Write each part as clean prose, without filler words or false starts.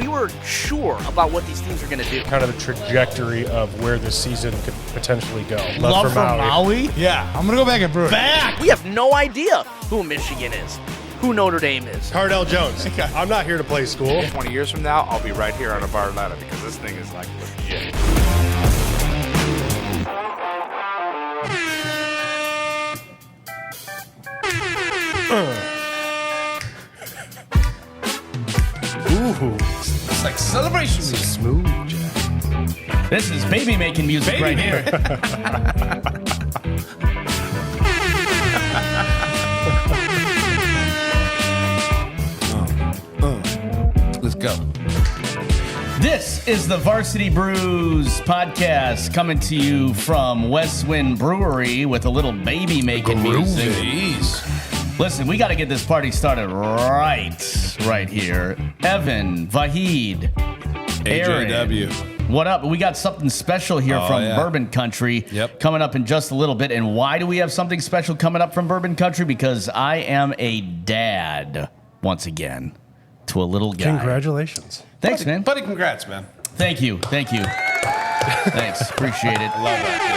we were sure about what these teams are going to do. Kind of the trajectory of where this season could potentially go. Love for Maui? Yeah, I'm going to go back and brew it. We have no idea who Michigan is, who Notre Dame is. Cardell Jones. I'm not here to play school. 20 years from now, I'll be right here on a bar ladder because this thing is like legit. Ooh, it's like celebration music. Smooth Jack. This is baby making music right here. Let's go. This is the Varsity Brews Podcast coming to you from WestWind Brewery with a little baby making music. Jeez. Listen, we got to get this party started right here. Evan, Vahid, Aaron. AJW. What up? We got something special here from Bourbon Country coming up in just a little bit. And why do we have something special coming up from Bourbon Country? Because I am a dad once again to a little guy. Congratulations. Thanks, man. Buddy, congrats, man. Thank you. Thank you. Thanks. Appreciate it. Love that,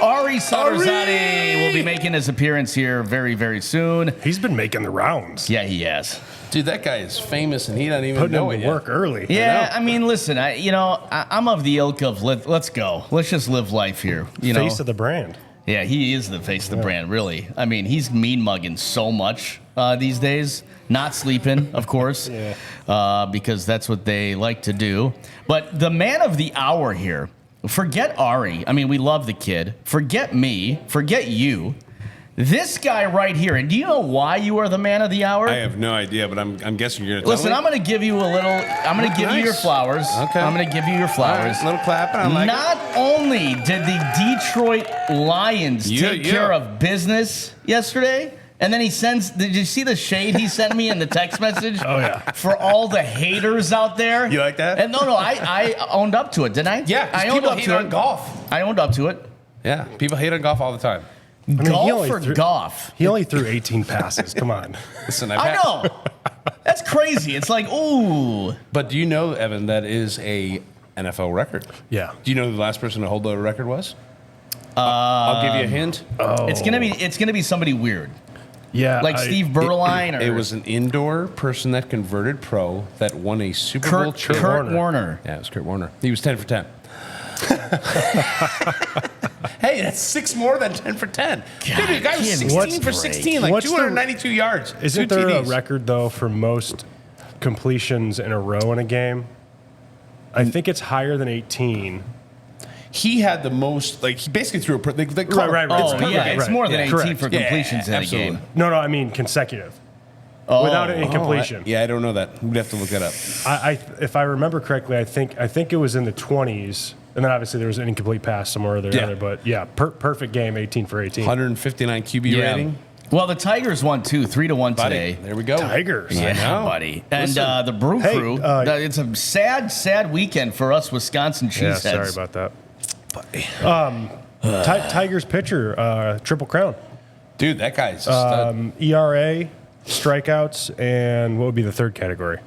Ari Sadarzade will be making his appearance here very, very soon. He's been making the rounds. Yeah, he has. dude. That guy is famous, and he doesn't even Putting know him it to yet. work early. Yeah, I mean, listen, I'm of the ilk of let's go. Let's just live life here. Face of the brand. Yeah, he is the face of the brand, really. I mean, he's mean mugging so much these days. Not sleeping, of course, because that's what they like to do. But the man of the hour here, forget Ari. I mean, we love the kid. Forget me. Forget you. This guy right here. And do you know why you are the man of the hour? I have no idea, but I'm guessing you're going to Listen, I'm going to give you a little. I'm going to give you your flowers. Okay. I'm going to give you your flowers. Little clap. I like Not only did the Detroit Lions take care of business yesterday, and then he sends. Did you see the shade he sent me in the text message? Oh, yeah. For all the haters out there. You like that? And no, I owned up to it, didn't I? Yeah, I owned up to on it. golf. I owned up to it. Yeah, people hate on golf all the time. Golf or golf? He only threw 18 passes. Come on. Listen, I know. That's crazy. It's like, ooh. But do you know, Evan, that is a NFL record? Yeah. Do you know who the last person to hold the record was? I'll give you a hint. It's gonna be somebody weird. Yeah. Like Steve Berline. It was an indoor person that converted pro that won a Super Bowl chip. Kurt Warner. Yeah, it was Kurt Warner. He was 10 for 10. Hey, that's 6 more than 10 for 10. God, Dude, the guy was 16 for 16, like What's 292 yards. Isn't 2 there a TDs. record, though, for most completions in a row in a game? I think it's higher than 18. He had the most, like, he basically threw a... Right. Oh, yeah, it's more than 18 correct. for completions in a game. No, I mean consecutive. Oh. Without an incompletion. I don't know that. We'd have to look that up. If I remember correctly, I think it was in the 20s. And then obviously there was an incomplete pass somewhere or the other. But yeah, perfect game, 18 for 18. 159 QB rating. Well, the Tigers won too, 3-1 today. There we go. Tigers. Yeah, buddy. And the Brew Crew, it's a sad weekend for us Wisconsin cheeseheads. Yeah, sorry about that. Tigers pitcher, Triple Crown. Dude, that guy's a stud. ERA, strikeouts, and what would be the third category?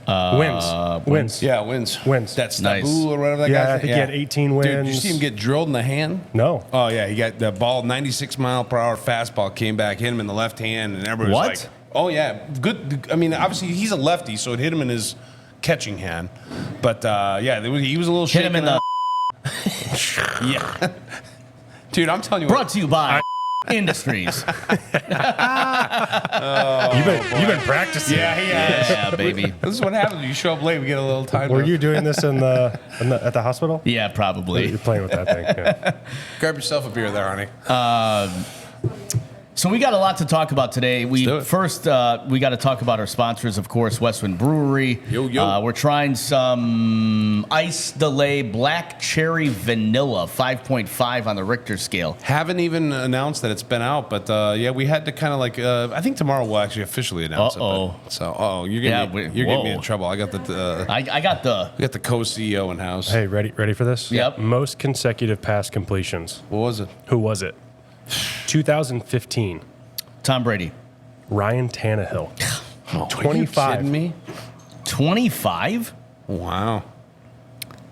Wins. Yeah, wins. That's Nice. Stabu or whatever that guy. Yeah, I think he had 18 wins. Dude, did you see him get drilled in the hand? No. Oh, yeah. He got the ball, 96 mile per hour fastball, came back, hit him in the left hand, and everybody was like, oh, yeah. Good. I mean, obviously, he's a lefty, so it hit him in his catching hand. But, yeah, he was a little shaken. Hit him in the... Yeah. Dude, I'm telling you Brought to you by Industries. You've been practicing. Yeah, he has. Yeah, baby. This is what happens when you show up late. We get a little time. Were you doing this at the hospital? Yeah, probably. You're playing with that thing. Yeah. Grab yourself a beer there, honey. So we got a lot to talk about today. We do it. first we got to talk about our sponsors, of course, WestWind Brewery. Yo. We're trying some Ice Delay Black Cherry Vanilla, 5.5 on the Richter scale. Haven't even announced that it's been out, but yeah, we had to kind of like. I think tomorrow we'll actually officially announce it. But, so, you're getting me in trouble. I got the. I got the. We got the co-CEO in house. Hey, ready for this? Yep. Most consecutive pass completions. What was it? Who was it? 2015. Tom Brady. Ryan Tannehill. Oh, 25. Are you kidding me? 25? Wow.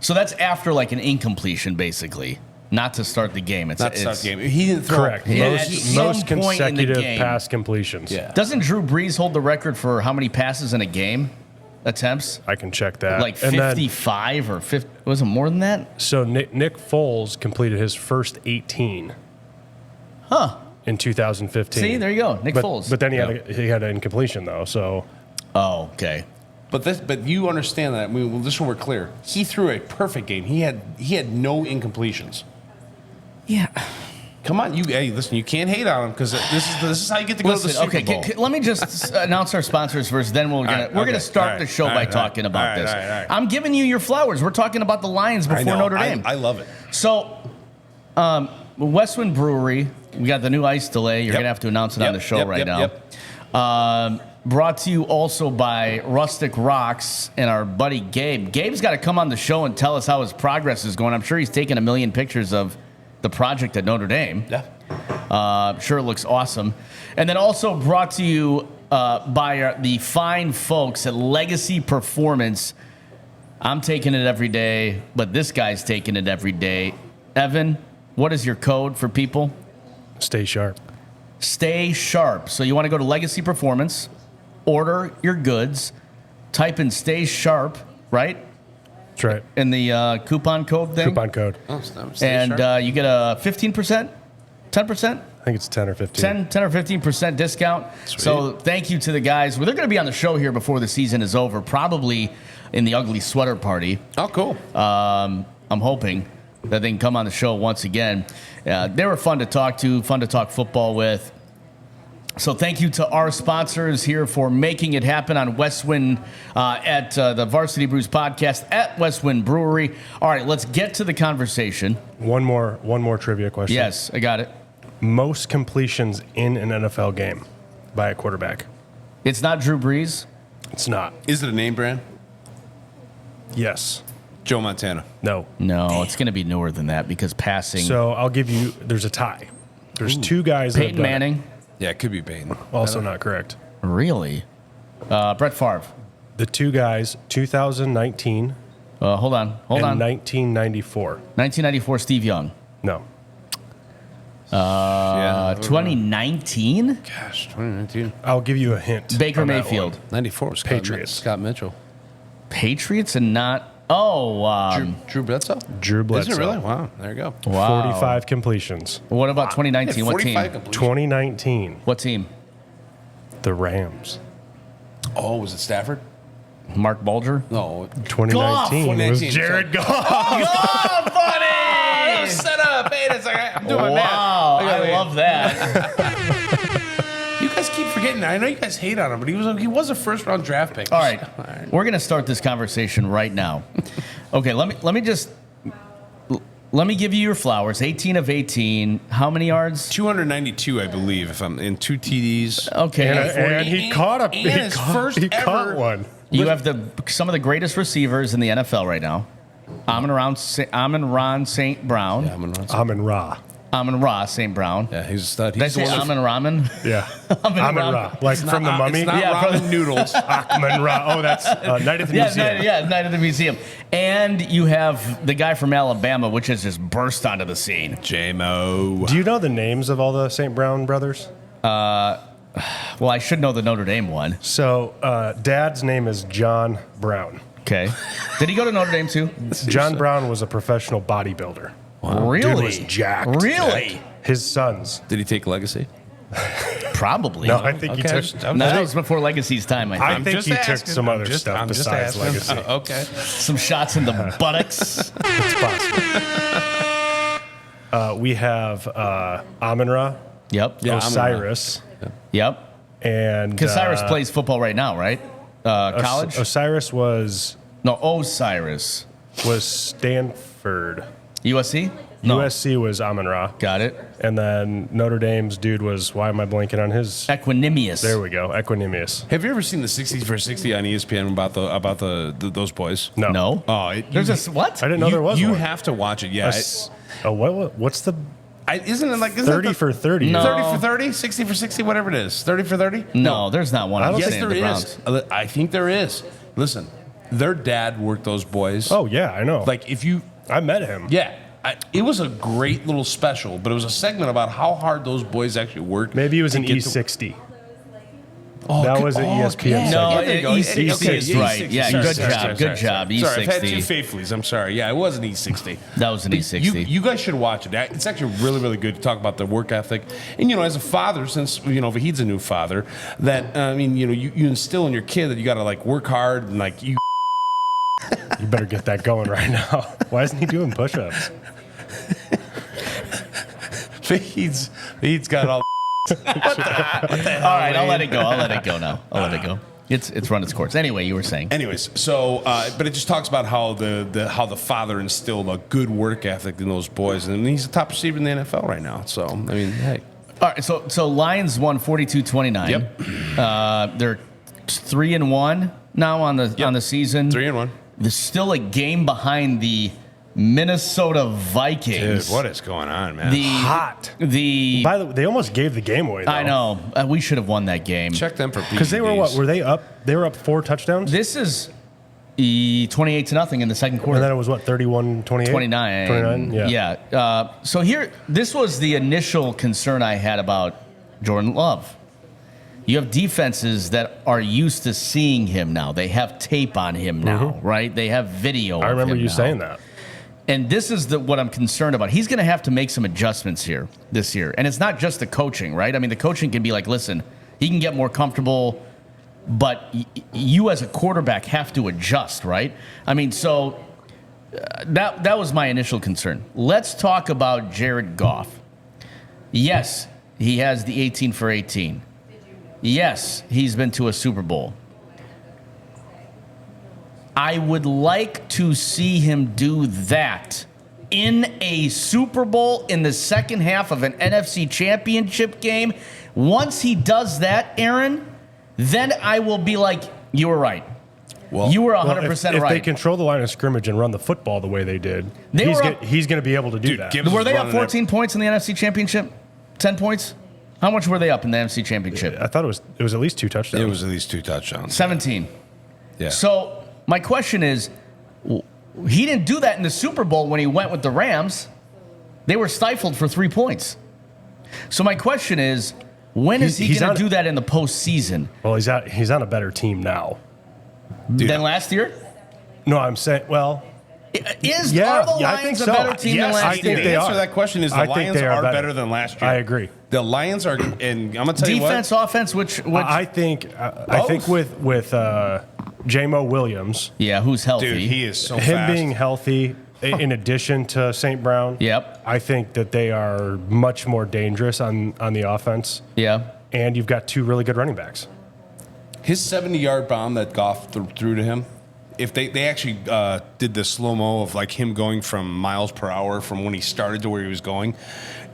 So that's after like an incompletion, basically. Not to start the game. It's Not to start the game. He didn't throw. Correct. Yeah, at most some point in the consecutive game. pass completions. Yeah. Doesn't Drew Brees hold the record for how many passes in a game? Attempts? I can check that. Like And then- 55 or 50. Was it more than that? So Nick Foles completed his first 18. Huh. In 2015. See, there you go. Nick Foles. But then he had an incompletion though. So Oh, okay. But you understand that. I mean, well, just so we're clear, he threw a perfect game. He had no incompletions. Yeah. Come on, listen. You can't hate on him because this is how you get to go to the Super Bowl. Let me just announce our sponsors first. Then we're gonna start the show by talking about this. All right. I'm giving you your flowers. We're talking about the Lions before Notre Dame. I love it. So, WestWind Brewery, we got the new ice delay. You're going to have to announce it on the show now. Brought to you also by Rustic Rocks and our buddy Gabe. Gabe's got to come on the show and tell us how his progress is going. I'm sure he's taken a million pictures of the project at Notre Dame. Yeah. Sure it looks awesome. And then also brought to you by the fine folks at Legacy Performance. I'm taking it every day, but this guy's taking it every day. Evan, what is your code for people? stay sharp. Stay sharp. So you want to go to Legacy Performance, order your goods, type in Stay Sharp, right? That's right. In the coupon code thing. Coupon code. And you get a 15%, 10%? I think it's 10 or 15. 10 or 15% discount. Sweet. So thank you to the guys. Well, they're going to be on the show here before the season is over, probably in the ugly sweater party. Oh, cool. I'm hoping that they can come on the show once again. They were fun to talk to, fun to talk football with. So thank you to our sponsors here for making it happen on WestWind at the Varsity Brews Podcast at WestWind Brewery. All right, let's get to the conversation. One more trivia question. Yes, I got it. Most completions in an NFL game by a quarterback. It's not Drew Brees. It's not. Is it a name brand? Yes. Joe Montana. No. No, it's going to be newer than that because passing. So I'll give you, there's a tie. There's two guys that have Peyton done it. Manning. Yeah, it could be Peyton. Also not correct. Really? Brett Favre. The two guys, 2019 Hold on. and 1994. 1994, Steve Young. No. 2019, Gosh, 2019. I'll give you a hint. Baker on that Mayfield. one. 94 was Patriots. Scott Mitchell. Patriots and not. Drew Bledsoe? Drew Bledsoe. Is it really? Wow, there you go. Wow. 45 completions. What about 2019? What team? 45 completions. 2019, What team? the Rams. Oh, was it Stafford? Mark Bulger. No. 2019 was 2019, Jared Goff. Oh, buddy! Set up. Hey, it's like, I'm doing my math. Wow, I love that. You guys keep forgetting. I know you guys hate on him, but he was a first round draft pick. All right, we're gonna start this conversation right now. Okay, let me give you your flowers. 18 of 18. How many yards? 292, I believe, if I'm in 2 TDs. Okay, And he caught a and he his caught, first he caught ever- one. you have some of the greatest receivers in the NFL right now. Amon-Ra St. Brown. Amon-Ra. Amon-Ra St. Brown. Yeah, he's a stud. Did I He's say the one Amon-Raman? Yeah. Amon-Ra. Amon-Ra. Like from the Mummy. It's not Yeah, ramen noodles. Amon-Ra. Oh, that's Night at the Museum. Night at the Museum. And you have the guy from Alabama, which has just burst onto the scene. J-Mo. Do you know the names of all the St. Brown brothers? Well, I should know the Notre Dame one. So, Dad's name is John Brown. Okay. Did he go to Notre Dame too? John Brown was a professional bodybuilder. Really? Dude was jacked. Really? His sons. Did he take legacy? Probably. No, I think he took. No, that was before Legacy's time, I think. I think he took some other stuff besides Legacy. Okay. Some shots in the buttocks. It's possible. We have Amon-Ra, Yep. Osiris, Yep. and Because Cyrus plays football right now, right? College? Osiris was No, Osiris. Stanford. USC? No. USC was Amon-Ra. Got it. And then Notre Dame's dude was, why am I blanking on his? Equanimous. There we go, Equanimous. Have you ever seen the 60s for 60 on ESPN about those boys? No. No. Oh, There's a what? I didn't know there was You one. have to watch it. Yeah. What's the Isn't it like 30 for 30. No. 30 for 30, 60 for 60, whatever it is. 30 for 30? No, there's not one. Yes, there is. I think there is. Listen, their dad worked those boys. Oh, yeah, I know. Like, if you... I met him. Yeah. It was a great little special, but it was a segment about how hard those boys actually worked. Maybe it was to an get E60. Oh, that was an ESPN. No, segment. E60 is right. Yeah, good job. E60. Sorry, I've had two faithfulies. I'm sorry. Yeah, it was an E60. That was an E60. You guys should watch it. It's actually really, really good to talk about the work ethic. And, as a father, since, Vahid's a new father, that, you instill in your kid that you got to, like, work hard and, like, you better get that going right now. Why isn't he doing push-ups? Vahid's got all All right, I'll let it go now. I'll let it go. It's run its course. Anyway, you were saying. Anyways, so but it just talks about how the father instilled a good work ethic in those boys, and he's the top receiver in the NFL right now. So hey. All right, so Lions won 42-29. Yep. They're 3-1 now on the season. 3-1. There's still a game behind the Minnesota Vikings. Dude, what is going on, man? Hot. By the way, they almost gave the game away, though. I know. We should have won that game. Check them for because they were what? Were they up? They were up 4 touchdowns. This is 28-0 in the second quarter. And then it was what? 31-28. 29. Yeah. So this was the initial concern I had about Jordan Love. You have defenses that are used to seeing him now. They have tape on him now, right? They have video. I remember you now. saying that. And this is what I'm concerned about. He's going to have to make some adjustments here this year. And it's not just the coaching, right? I mean, the coaching can be like, listen, he can get more comfortable, but you as a quarterback have to adjust, right? I mean, so that was my initial concern. Let's talk about Jared Goff. Yes, he has the 18 for 18. Yes, he's been to a Super Bowl. I would like to see him do that in a Super Bowl in the second half of an NFC Championship game. Once he does that, Aaron, then I will be like, you were right. Well, you were 100% if right. they control the line of scrimmage and run the football the way they did, he's going to be able to do that. Were they up 14 points in the NFC Championship? 10 points? How much were they up in the NFC Championship? I thought it was at least 2 touchdowns. It was at least 2 touchdowns. 17. Yeah. So my question is, he didn't do that in the Super Bowl when he went with the Rams. They were stifled for 3 points. So my question is, when is he going to do that in the postseason? Well, he's on a better team now. Than last year? No, I'm saying, well... Are the Lions a better team than last year? I think the answer to that question is the Lions are better than last year. I agree. The Lions are, and I'm going to tell you what. Defense, offense, which I think with J-Mo Williams. Yeah, who's healthy. Dude, he is so him fast. being healthy, in addition to St. Brown. Yep. I think that they are much more dangerous on the offense. Yeah. And you've got 2 really good running backs. His 70-yard bomb that Goff threw to him, if they actually did the slow-mo of like him going from miles per hour from when he started to where he was going,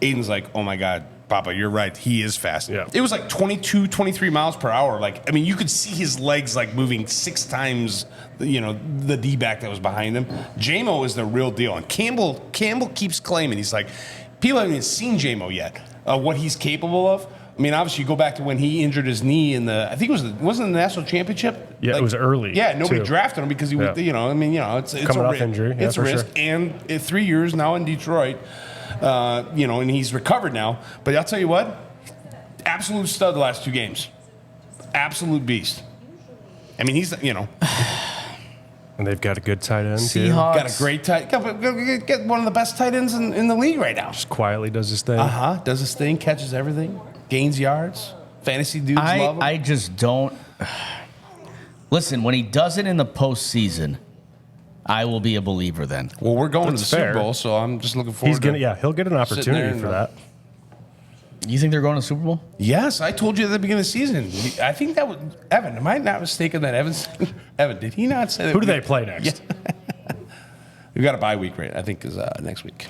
Aiden's like, oh my God, Papa, you're right. He is fast. Yeah. It was like 22, 23 miles per hour. Like, I mean, you could see his legs like moving 6 times, the D-back that was behind him. J-Mo is the real deal. And Campbell keeps claiming, he's like, people haven't even seen J-Mo yet, what he's capable of. I mean, obviously, you go back to when he injured his knee in the, I think wasn't it the national championship? Yeah, it was early. Yeah, nobody too. drafted him because he was, it's coming off injury. It's a risk. Sure. And 3 years now in Detroit, and he's recovered now. But I'll tell you what, absolute stud the last 2 games. Absolute beast. I mean, he's, And they've got a good tight end, too. Seahawks. Got a great tight end. Get one of the best tight ends in the league right now. Just quietly does his thing. Does his thing, catches everything, gains yards. Fantasy dudes love him. I just don't. Listen, when he does it in the postseason, I will be a believer then. Well, we're going That's to the fair. Super Bowl, so I'm just looking forward he'll get an opportunity for that. You think they're going to the Super Bowl? Yes, I told you at the beginning of the season. I think that was Evan. Am I not mistaken that Evan, did he not say that? Who do they play next? Yeah. We got a bye week, right? I think is next week.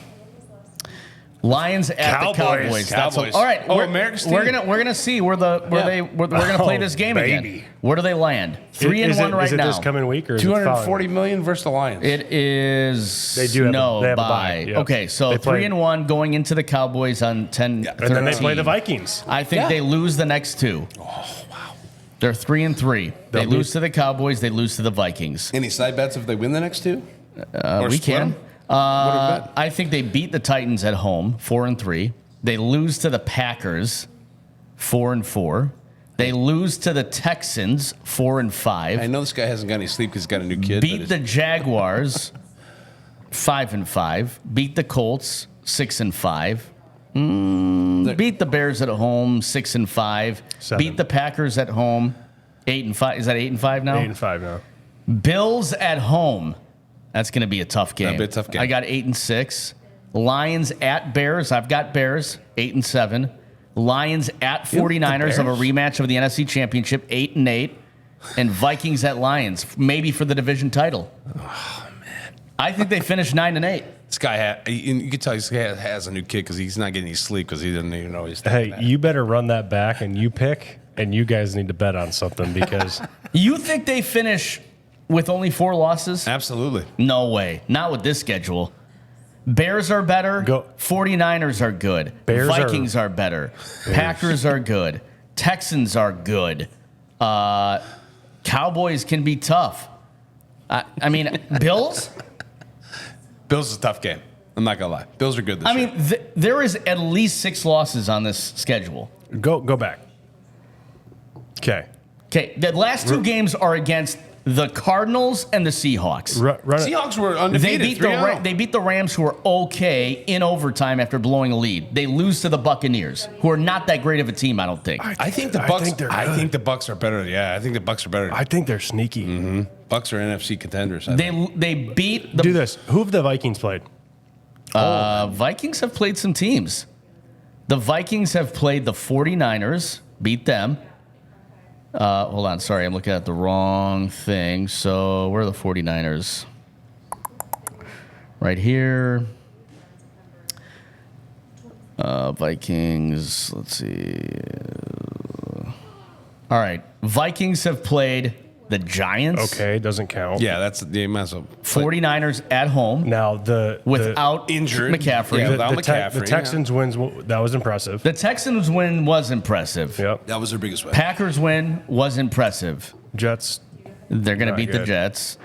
Lions at Cowboys. the Cowboys. Cowboys. All right. Oh, we're, America's we're team. gonna see where we're gonna play this game again. baby. Where do they land? 3-1 right Is it now. this coming week or is it 240 following? million versus the Lions. It is. They do have no they have a bye. bye. Yep. Okay, so They play- 3-1 going into the Cowboys on 10. And then they play the Vikings. I think they lose the next two. Oh wow. They're 3-3. They They'll lose to the Cowboys. They lose to the Vikings. Any side bets if they win the next two? Or We split can. them? What do we bet? I think they beat the Titans at home, 4-3. They lose to the Packers, 4-4. They lose to the Texans, 4-5. I know this guy hasn't got any sleep because he's got a new kid. Beat the Jaguars, 5-5. Beat the Colts, 6-5. Beat the Bears at home, 6-5. Seven. Beat the Packers at home, 8-5. Is that 8-5 now? 8-5 now. Bills at home. That's going to be a tough game. That'll be a tough game. I got 8-6. Lions at Bears. I've got Bears, 8-7. Lions at 49ers of a rematch of the NFC Championship, 8-8. And Vikings at Lions, maybe for the division title. Oh, man. I think they finished 9-8. This guy, you can tell this guy has a new kid because he's not getting any sleep because he doesn't even know he's Hey, you better run that back and you pick, and you guys need to bet on something because You think they finish with only 4 losses? Absolutely. No way. Not with this schedule. Bears are better. 49ers are good. Vikings are better. Packers are good. Texans are good. Cowboys can be tough. I mean, Bills? Bills is a tough game. I'm not going to lie. Bills are good this I year. mean, there is at least 6 losses on this schedule. go back. Okay. Okay, the last 2 games are against the Cardinals and the Seahawks. Run it. Seahawks were They undefeated. beat, 3-0. they beat the Rams, who are okay in overtime after blowing a lead. They lose to the Buccaneers, who are not that great of a team, I don't think. I think the I Bucks. think they're I good. think the Bucks are better. Yeah, I think the Bucks are better. I think they're sneaky. Bucks are NFC contenders. I think. They beat the Do this. Who have the Vikings played? Vikings have played some teams. The Vikings have played the 49ers, beat them. Hold on, sorry, I'm looking at the wrong thing. So where are the 49ers? Right here. Vikings, let's see. All right, Vikings have played the Giants. Okay, doesn't count. Yeah, that's the mess up. 49ers at home Now without injured. McCaffrey. Yeah, the McCaffrey, the Texans wins. That was impressive. The Texans win was impressive. Yep. That was their biggest win. Packers win was impressive. Jets. They're going to Not beat the good. Jets.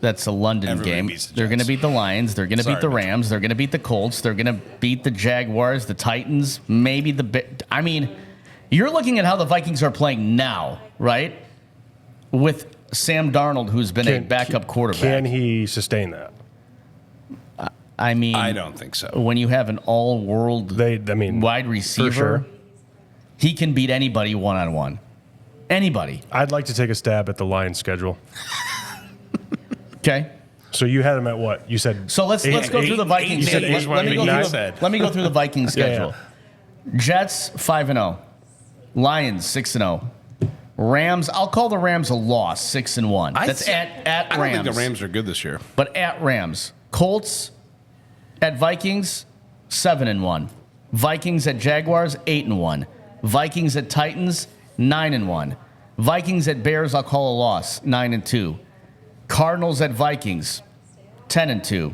That's a London Everybody game. beats the They're going to Jets. beat the Lions. They're going to Sorry, beat the Mitchell. Rams. They're going to beat the Colts. They're going to beat the Jaguars, the Titans, maybe I mean, you're looking at how the Vikings are playing now, right? With Sam Darnold, who's been a backup quarterback. Can he sustain that? I mean, I don't think so. when you have an all-world wide receiver, sure. he can beat anybody one-on-one. Anybody. I'd like to take a stab at the Lions schedule. Okay. So you had them at what? You said. So let's go through the Vikings. You said Let- eight, let me go nine? through the- let me go through the Vikings Yeah, schedule. Jets 5-0, Lions 6-0, Rams. I'll call the Rams a loss, 6-1. That's at I don't Rams. think the Rams are good this year. But at Rams, Colts at Vikings 7-1, Vikings at Jaguars 8-1, Vikings at Titans 9-1, Vikings at Bears. I'll call a loss, 9-2. Cardinals at Vikings, 10-2.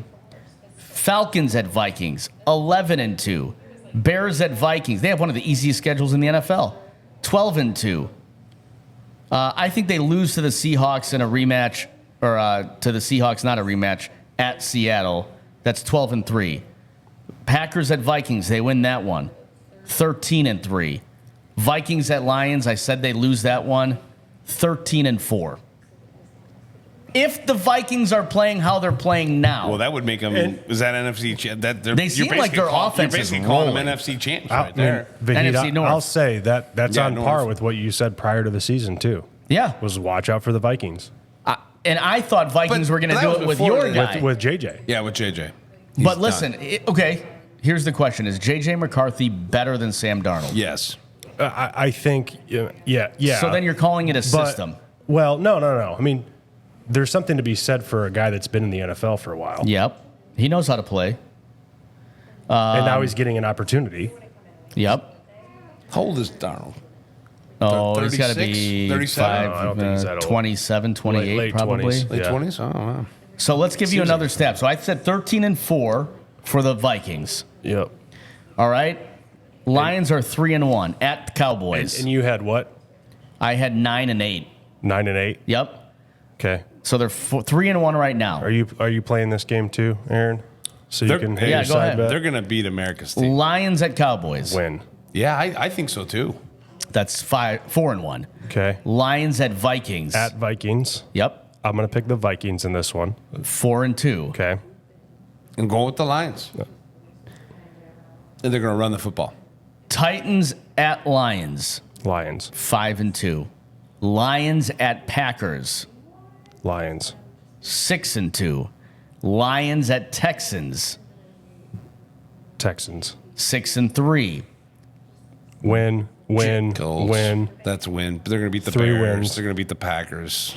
Falcons at Vikings, 11-2. Bears at Vikings. They have one of the easiest schedules in the NFL, 12-2. I think they lose to the Seahawks in a rematch, or to the Seahawks, not a rematch, at Seattle. That's 12-3. Packers at Vikings. They win that one, 13-3. Vikings at Lions. I said they lose that one, 13-4. If the Vikings are playing how they're playing now, Well, that would make them. Is that NFC? They seem like their offense You're is basically calling them rolling. NFC champs I right there. mean, Vahid, NFC North. I'll say that's Yeah, on North. par with what you said prior to the season too. yeah. Was watch out for the Vikings And I thought Vikings But were going to that do was it with before your they- guy. with JJ. Yeah, with JJ. He's But done. listen, okay, here's the question. Is J.J. McCarthy better than Sam Darnold? Yes. I think yeah. So then you're calling it a But- system. Well, no. I mean, there's something to be said for a guy that's been in the NFL for a while. Yep. He knows how to play. And now he's getting an opportunity. Yep. How old is Darnold? Oh, he's got to 36? be 37? I don't think he's that old. 27, 28 Late probably. 20s. Late Yeah. 20s? Oh, wow. So let's give you Seems another like- step. So I said 13-4 for the Vikings. Yep. All right. Lions are 3-1 at the Cowboys. And you had what? I had 9-8. 9-8. Yep. Okay. So they're 3-1 right now. Are you playing this game too, Aaron? So you They're- can hit yeah, your go side ahead. bet? They're going to beat America's team. Lions at Cowboys. Win. Yeah, I think so too. That's 4-1. Okay. Lions at Vikings. At Vikings. Yep. I'm going to pick the Vikings in this one. 4-2. Okay. And go with the Lions. And they're going to run the football. Titans at Lions. Lions. 5-2. Lions at Packers. Lions. 6-2. Lions at Texans. Texans. 6-3. Win. Colts. Win. That's a win. But they're going to beat the 3 Bears. wins. They're going to beat the Packers.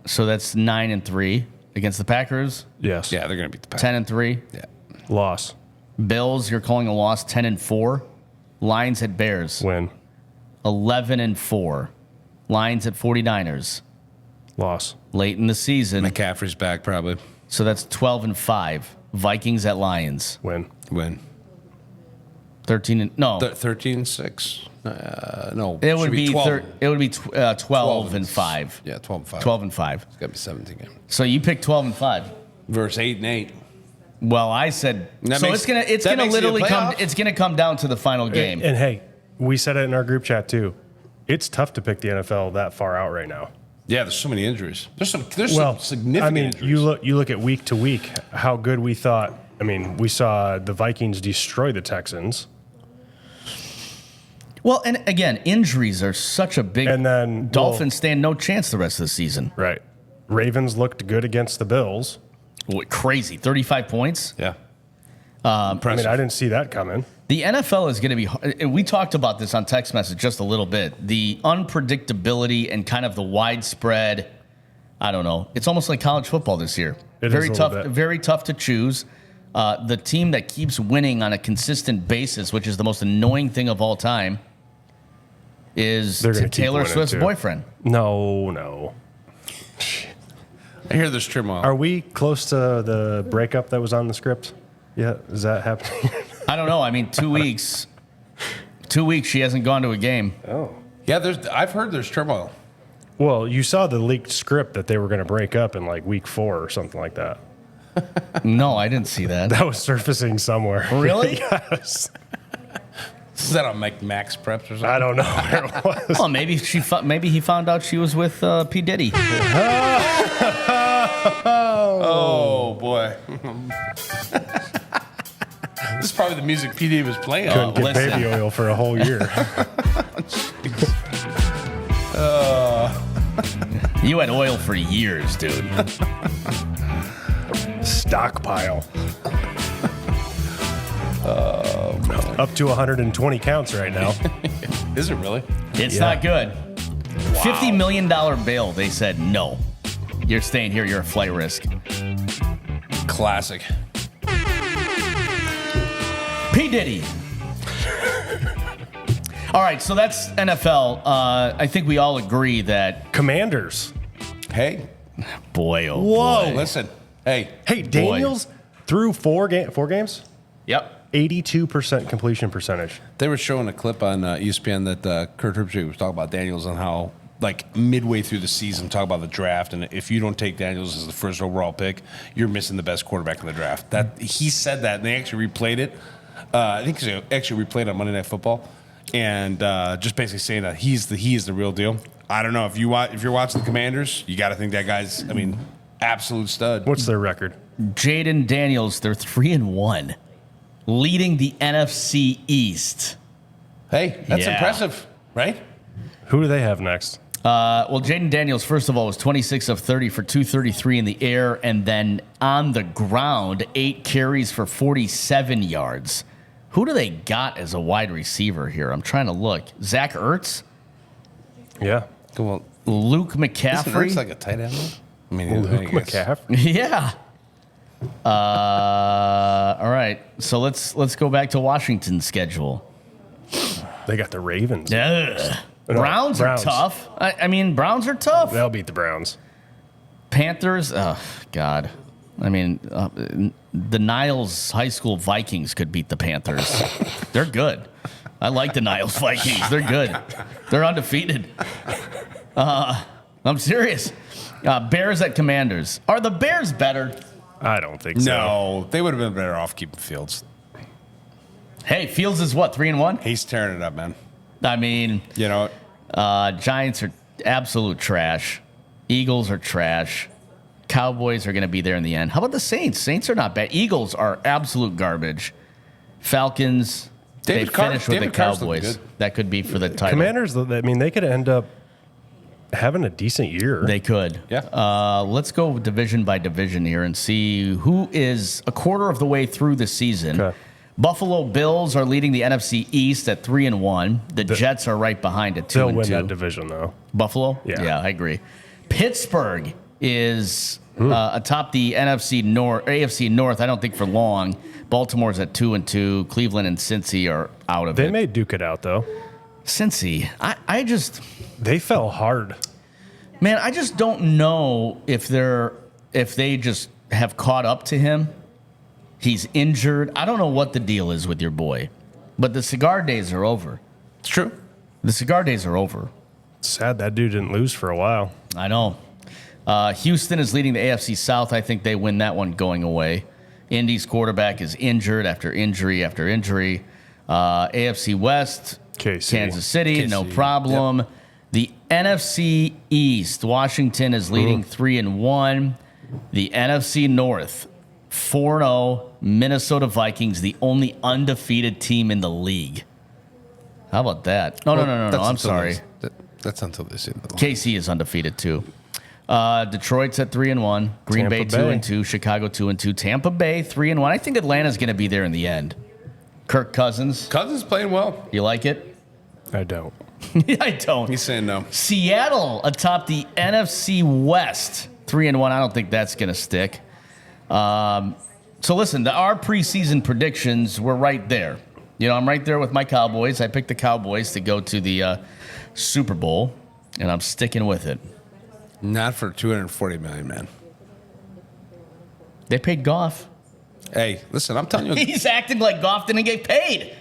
So that's 9-3 against the Packers. Yes. Yeah, they're going to beat the Packers. 10-3. Yeah. Loss. Bills, you're calling a loss. 10-4. Lions at Bears. Win. 11-4. Lions at 49ers. Loss. Late in the season. McCaffrey's back probably. So that's 12-5. Vikings at Lions. Win. Win. 13-no. 13-6. No. It would should be 12. it would be 12-5. Yeah, 12-5. 12-5. It's got to be 17 games. So you picked 12-5. Verse 8-8. Well, I said That so. makes- It's that gonna makes it a literally come. playoff? It's gonna come down to the final game. And hey, we said it in our group chat too. It's tough to pick the NFL that far out right now. Yeah, there's so many injuries. There's some Well, significant I mean, injuries. you look at week to week how good we thought. I mean, we saw the Vikings destroy the Texans, Well, and again, injuries are such a big. and then Dolphins stand no chance the rest of the season. right? Ravens looked good against the Bills. What, crazy, 35 points. Yeah. I Impressive. mean, I didn't see that coming. The NFL is going to be, and we talked about this on text message just a little bit. The unpredictability and kind of the widespread, I don't know. It's almost like college football this year. It is Very a little tough, bit. very tough to choose. The team that keeps winning on a consistent basis, which is the most annoying thing of all time, is They're gonna keep Taylor winning, Swift's too. boyfriend. No. I hear there's turmoil. Are we close to the breakup that was on the script? Yeah, is that happening? I don't know. I mean, 2 weeks. 2 weeks she hasn't gone to a game. Oh. Yeah, I've heard there's turmoil. Well, you saw the leaked script that they were going to break up in like week 4 or something like that. No, I didn't see that. That was surfacing somewhere. Really? Yes. Is that on Max Preps or something? I don't know where it was. Well, maybe maybe he found out she was with P. Diddy. Oh, boy. This is probably the music PD was playing. Couldn't get listen. baby oil for a whole year. You had oil for years, dude. Stockpile. Up to 120 counts right now. Is it really? It's Yeah. not good. $50 million bail. They said no. You're staying here. You're a flight risk. Classic. P. Diddy. All right, so that's NFL. I think we all agree that. Commanders. Hey. Boy, oh Whoa. boy. Listen. Hey. Hey, Daniels threw four games, Yep. 82% completion percentage. They were showing a clip on ESPN that Kurt Herbstreit was talking about Daniels and how, like, midway through the season, talk about the draft, and if you don't take Daniels as the first overall pick, you're missing the best quarterback in the draft. That he said that, and they actually replayed it. I think they actually replayed it on Monday Night Football, and just basically saying that he is the real deal. I don't know if you're watching the Commanders, you got to think that guy's, absolute stud. What's their record? Jaden Daniels, they're 3-1, leading the NFC East. Hey, that's Yeah. impressive, right? Who do they have next? Well, Jaden Daniels, first of all, was 26 of 30 for 233 in the air, and then on the ground, 8 carries for 47 yards. Who do they got as a wide receiver here? I'm trying to look. Zach Ertz? Yeah. Well, Luke isn't McCaffrey? Ertz like a tight end? Luke McCaffrey. Yeah. All right. So let's go back to Washington's schedule. They got the Ravens. Ugh. No, Browns are tough. I mean, Browns are tough. They'll beat the Browns. Panthers, oh, God. I mean, the Niles High School Vikings could beat the Panthers. They're good. I like the Niles Vikings. They're good. They're undefeated. I'm serious. Bears at Commanders. Are the Bears better? I don't think so. No, they would have been better off keeping Fields. Hey, Fields is what, 3-1? He's tearing it up, man. I mean, You know, Giants are absolute trash. Eagles are trash. Cowboys are going to be there in the end. How about the Saints? Saints are not bad. Eagles are absolute garbage. Falcons, they finished with the Cowboys. That could be for the title. Commanders, I mean, they could end up having a decent year. They could. Yeah. Let's go division by division here and see who is a quarter of the way through the season. Okay. Buffalo Bills are leading the NFC East at 3-1. The Jets are right behind at 2-2. They'll win that division, though. Buffalo? Yeah. I agree. Pittsburgh is atop the AFC North. I don't think for long. Baltimore's at 2-2. Cleveland and Cincy are out of it. They may duke it out, though. Cincy, I just, They fell hard. man, I just don't know if they just have caught up to him. He's injured. I don't know what the deal is with your boy, but the cigar days are over. it's true. The cigar days are over. Sad that dude didn't lose for a while. I know. Houston is leading the AFC South. I think they win that one going away. Indy's quarterback is injured after injury after injury. AFC West, KC. Kansas City, no KC, problem. The NFC East, Washington is leading 3-1. The NFC North, 4-0. Minnesota Vikings, the only undefeated team in the league. How about that? No. I'm sorry. That's until they see the KC is undefeated too. Detroit's at 3-1. Green Bay Tampa 2-2. Chicago 2-2. Tampa Bay 3-1. I think Atlanta's going to be there in the end. Kirk Cousins, Cousins playing well. you like it? I don't. I don't. He's saying no. Seattle atop the NFC West 3-1. I don't think that's going to stick. So listen, our preseason predictions were right there. You know, I'm right there with my Cowboys. I picked the Cowboys to go to the Super Bowl, and I'm sticking with it. Not for $240 million, man. They paid Goff. Hey, listen, I'm telling you, He's acting like Goff didn't get paid.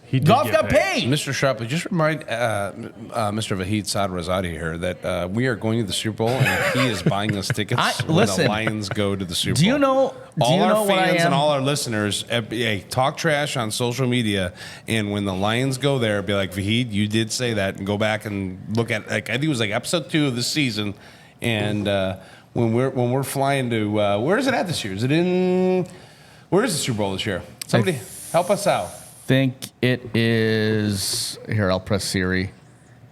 He did Goff get got paid. Mr. Sharpley, just remind Mr. Vahid Sadrazadi here that we are going to the Super Bowl and he is buying us tickets when listen, the Lions go to the Super Bowl. Do you know all our what I fans am? and all our listeners, hey, talk trash on social media, and when the Lions go there, be like, Vahid, you did say that, and go back and look at, like, I think it was like episode 2 of the season, and when we're flying to where is it at this year? Where is the Super Bowl this year? Somebody help us out. Think it is here. I'll press Siri.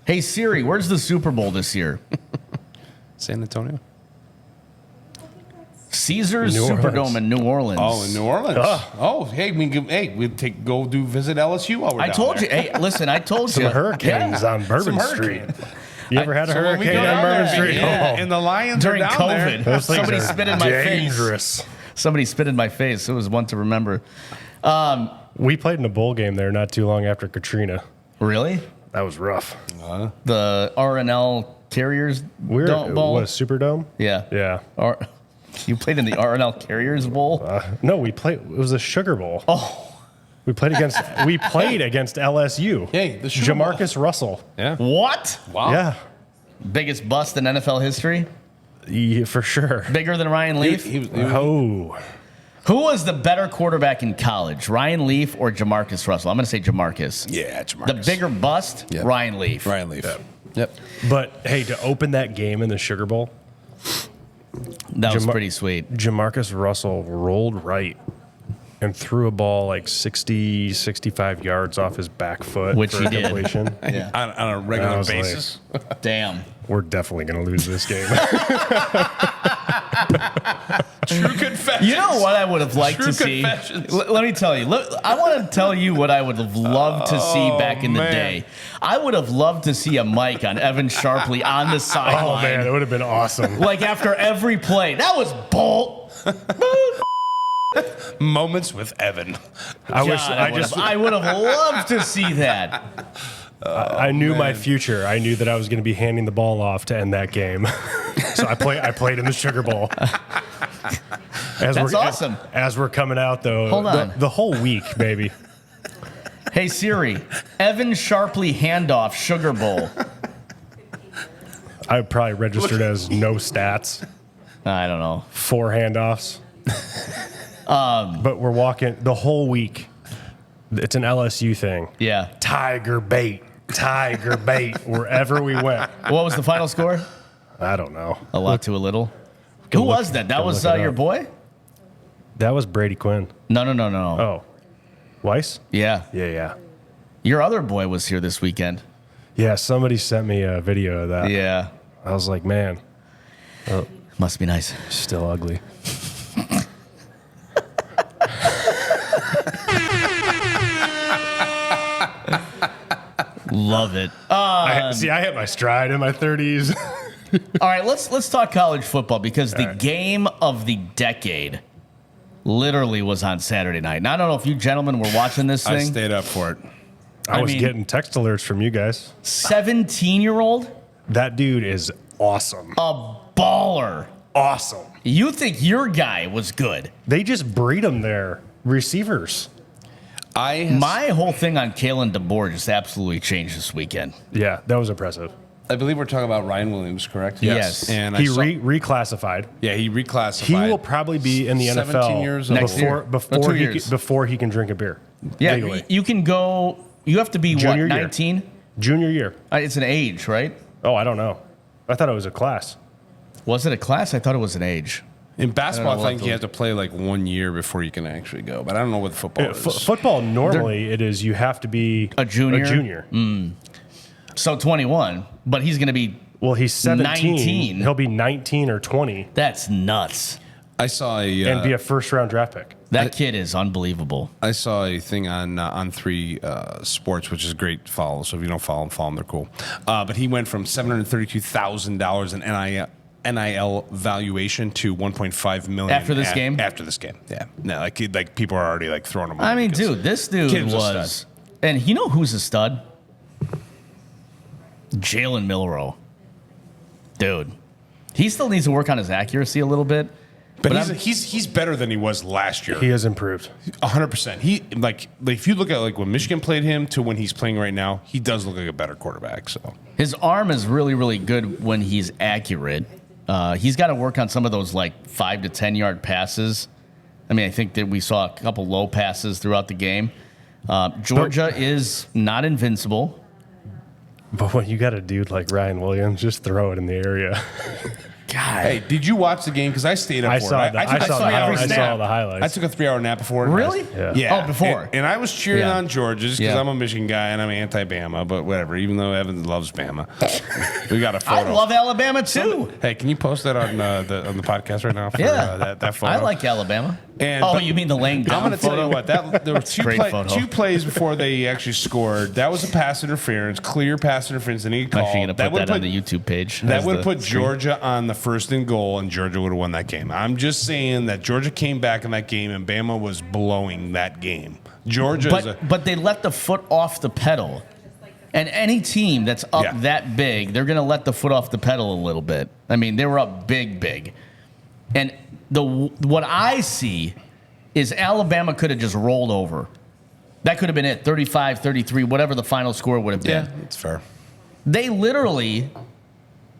Hey Siri, where's the Super Bowl this year? San Antonio. Caesars New Orleans. Superdome in New Orleans. Oh, in New Orleans. Oh, hey, we go visit LSU while we're I down told there. you. Hey, listen, I told Some you. hurricanes on Bourbon Some Street. hurricane. You ever had a So when we hurricane go on down Bourbon there, Street? yeah, Oh. and the Lions During are down COVID. there. Those things Somebody are spit in my face. dangerous. Somebody spit in my face. It was one to remember. We played in a bowl game there not too long after Katrina. Really? That was rough. The RNL Carriers Bowl? What, a Superdome? Yeah. Yeah. You played in the RNL Carriers Bowl? No, we played. It was a Sugar Bowl. Oh. We played against LSU. Hey, the Sugar Bowl. Jamarcus Russell. Yeah. What? Wow. Yeah. Biggest bust in NFL history? Yeah, for sure. Bigger than Ryan Leaf? Oh. Who was the better quarterback in college, Ryan Leaf or Jamarcus Russell? I'm going to say Jamarcus. Yeah, Jamarcus. The bigger bust, Yep. Ryan Leaf. Ryan Leaf. Yep. But hey, to open that game in the Sugar Bowl, That was pretty sweet. Jamarcus Russell rolled right and threw a ball like 60, 65 yards off his back foot. Which for he a did. completion. Yeah. On a regular That was basis. Damn. We're definitely going to lose this game. True confessions. You know what I would have liked True to see? confessions. Let me tell you. I want to tell you what I would have loved to see back in the man. day. I would have loved to see a mic on Evan Sharpley on the sideline. Oh, man, it would have been awesome. Like after every play. That was bolt. Moments with Evan. I would have loved to see that. I knew my future. I knew that I was going to be handing the ball off to end that game. So I played in the Sugar Bowl. That's awesome. As we're coming out, though, Hold on. the whole week, baby. Hey, Siri, Evan Sharpley handoff Sugar Bowl. I probably registered as no stats. I don't know. 4 handoffs. But we're walking the whole week. It's an LSU thing. Yeah. Tiger bait. Wherever we went. What was the final score? I don't know. A lot to a little. Who was that? That was your boy? That was Brady Quinn. No. Oh. Weiss? Yeah. Yeah. Your other boy was here this weekend. Yeah, somebody sent me a video of that. Yeah. I was like, man, Must be nice. still ugly. Love it. I hit my stride in my 30s. All right, let's talk college football because the game of the decade literally was on Saturday night. And I don't know if you gentlemen were watching this thing. I stayed up for it. I was getting text alerts from you guys. 17-year-old, That dude is awesome. a baller. Awesome. You think your guy was good? They just breed them there. Receivers. My whole thing on Kalen DeBoer just absolutely changed this weekend. Yeah, that was impressive. I believe we're talking about Ryan Williams, correct? Yes. And He reclassified. he reclassified. He will probably be in the 17 NFL years Next old. year. before Or 2 he years. before he can drink a beer. Yeah, Legally. you can go. You have to be Junior what, year. 19? Junior year. It's an age, right? Oh, I don't know. I thought it was a class. Was it a class? I thought it was an age. In basketball, I I think you have to play like 1 year before you can actually go. But I don't know what football is. Football normally it is you have to be A junior? A junior. So 21, but he's going to be. Well, he's 17. 19. He'll be 19 or 20 That's nuts. I saw and be a first round draft pick. That kid is unbelievable. I saw a thing on 3 Sports, which is great follow. So if you don't follow them, they're cool. But he went from $732,000 in NIL valuation to $1.5 million After this game? After this game, yeah. No, like people are already like throwing him. I mean, dude, this dude Kid's a was. stud. And you know who's a stud? Jalen Milroe. Dude. He still needs to work on his accuracy a little bit. But he's better than he was last year. He has improved. 100%. He like if you look at like when Michigan played him to when he's playing right now, he does look like a better quarterback. So His arm is really, really good when he's accurate. He's got to work on some of those like 5 to 10 yard passes. I mean, I think that we saw a couple low passes throughout the game. Georgia is not invincible. But when you got a dude like Ryan Williams, just throw it in the area. God. hey, did you watch the game? Because I stayed up I for saw it. the- I saw the highlights. I took a 3-hour nap before. Really? Yeah. Oh, before. And I was cheering Yeah. on Georgia just because Yeah. I'm a Michigan guy and I'm anti-Bama, but whatever. Even though Evan loves Bama, we got a photo. I love Alabama too. Hey, can you post that on the podcast right now? For, Yeah. that photo. I like Alabama. And- oh, but- you mean the laying down I'm going to tell photo? you what. There were Great photo. 2 plays before they actually scored. That was a pass interference, clear pass interference. That he I'm actually going called. to put that on would've the YouTube page. That as would the put screen. Georgia on the 1st and goal, and Georgia would have won that game. I'm just saying that Georgia came back in that game, and Bama was blowing that game. Georgia is a But they let the foot off the pedal. And any team that's up Yeah. that big, they're going to let the foot off the pedal a little bit. I mean, they were up big. And what I see is Alabama could have just rolled over. That could have been it, 35-33, whatever the final score would have been. yeah, it's fair. They literally,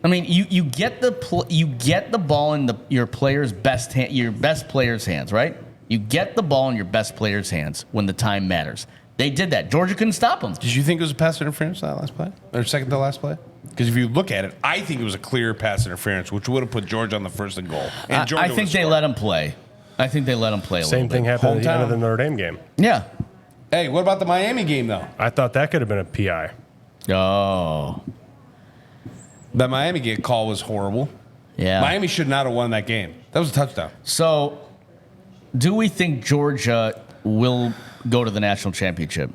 I mean, you get the ball in your player's your best player's hands, right? You get the ball in your best player's hands when the time matters. They did that. Georgia couldn't stop them. Did you think it was a pass interference that last play, or second to last play? Because if you look at it, I think it was a clear pass interference, which would have put Georgia on the 1st and goal. And Georgia I think they let him play. I think they let him play a Same little thing bit. happened at the end of Hometown. the Notre Dame game. Yeah. Hey, what about the Miami game though? I thought that could have been a PI. Oh. That Miami game call was horrible. Yeah. Miami should not have won that game. That was a touchdown. So, do we think Georgia will go to the national championship?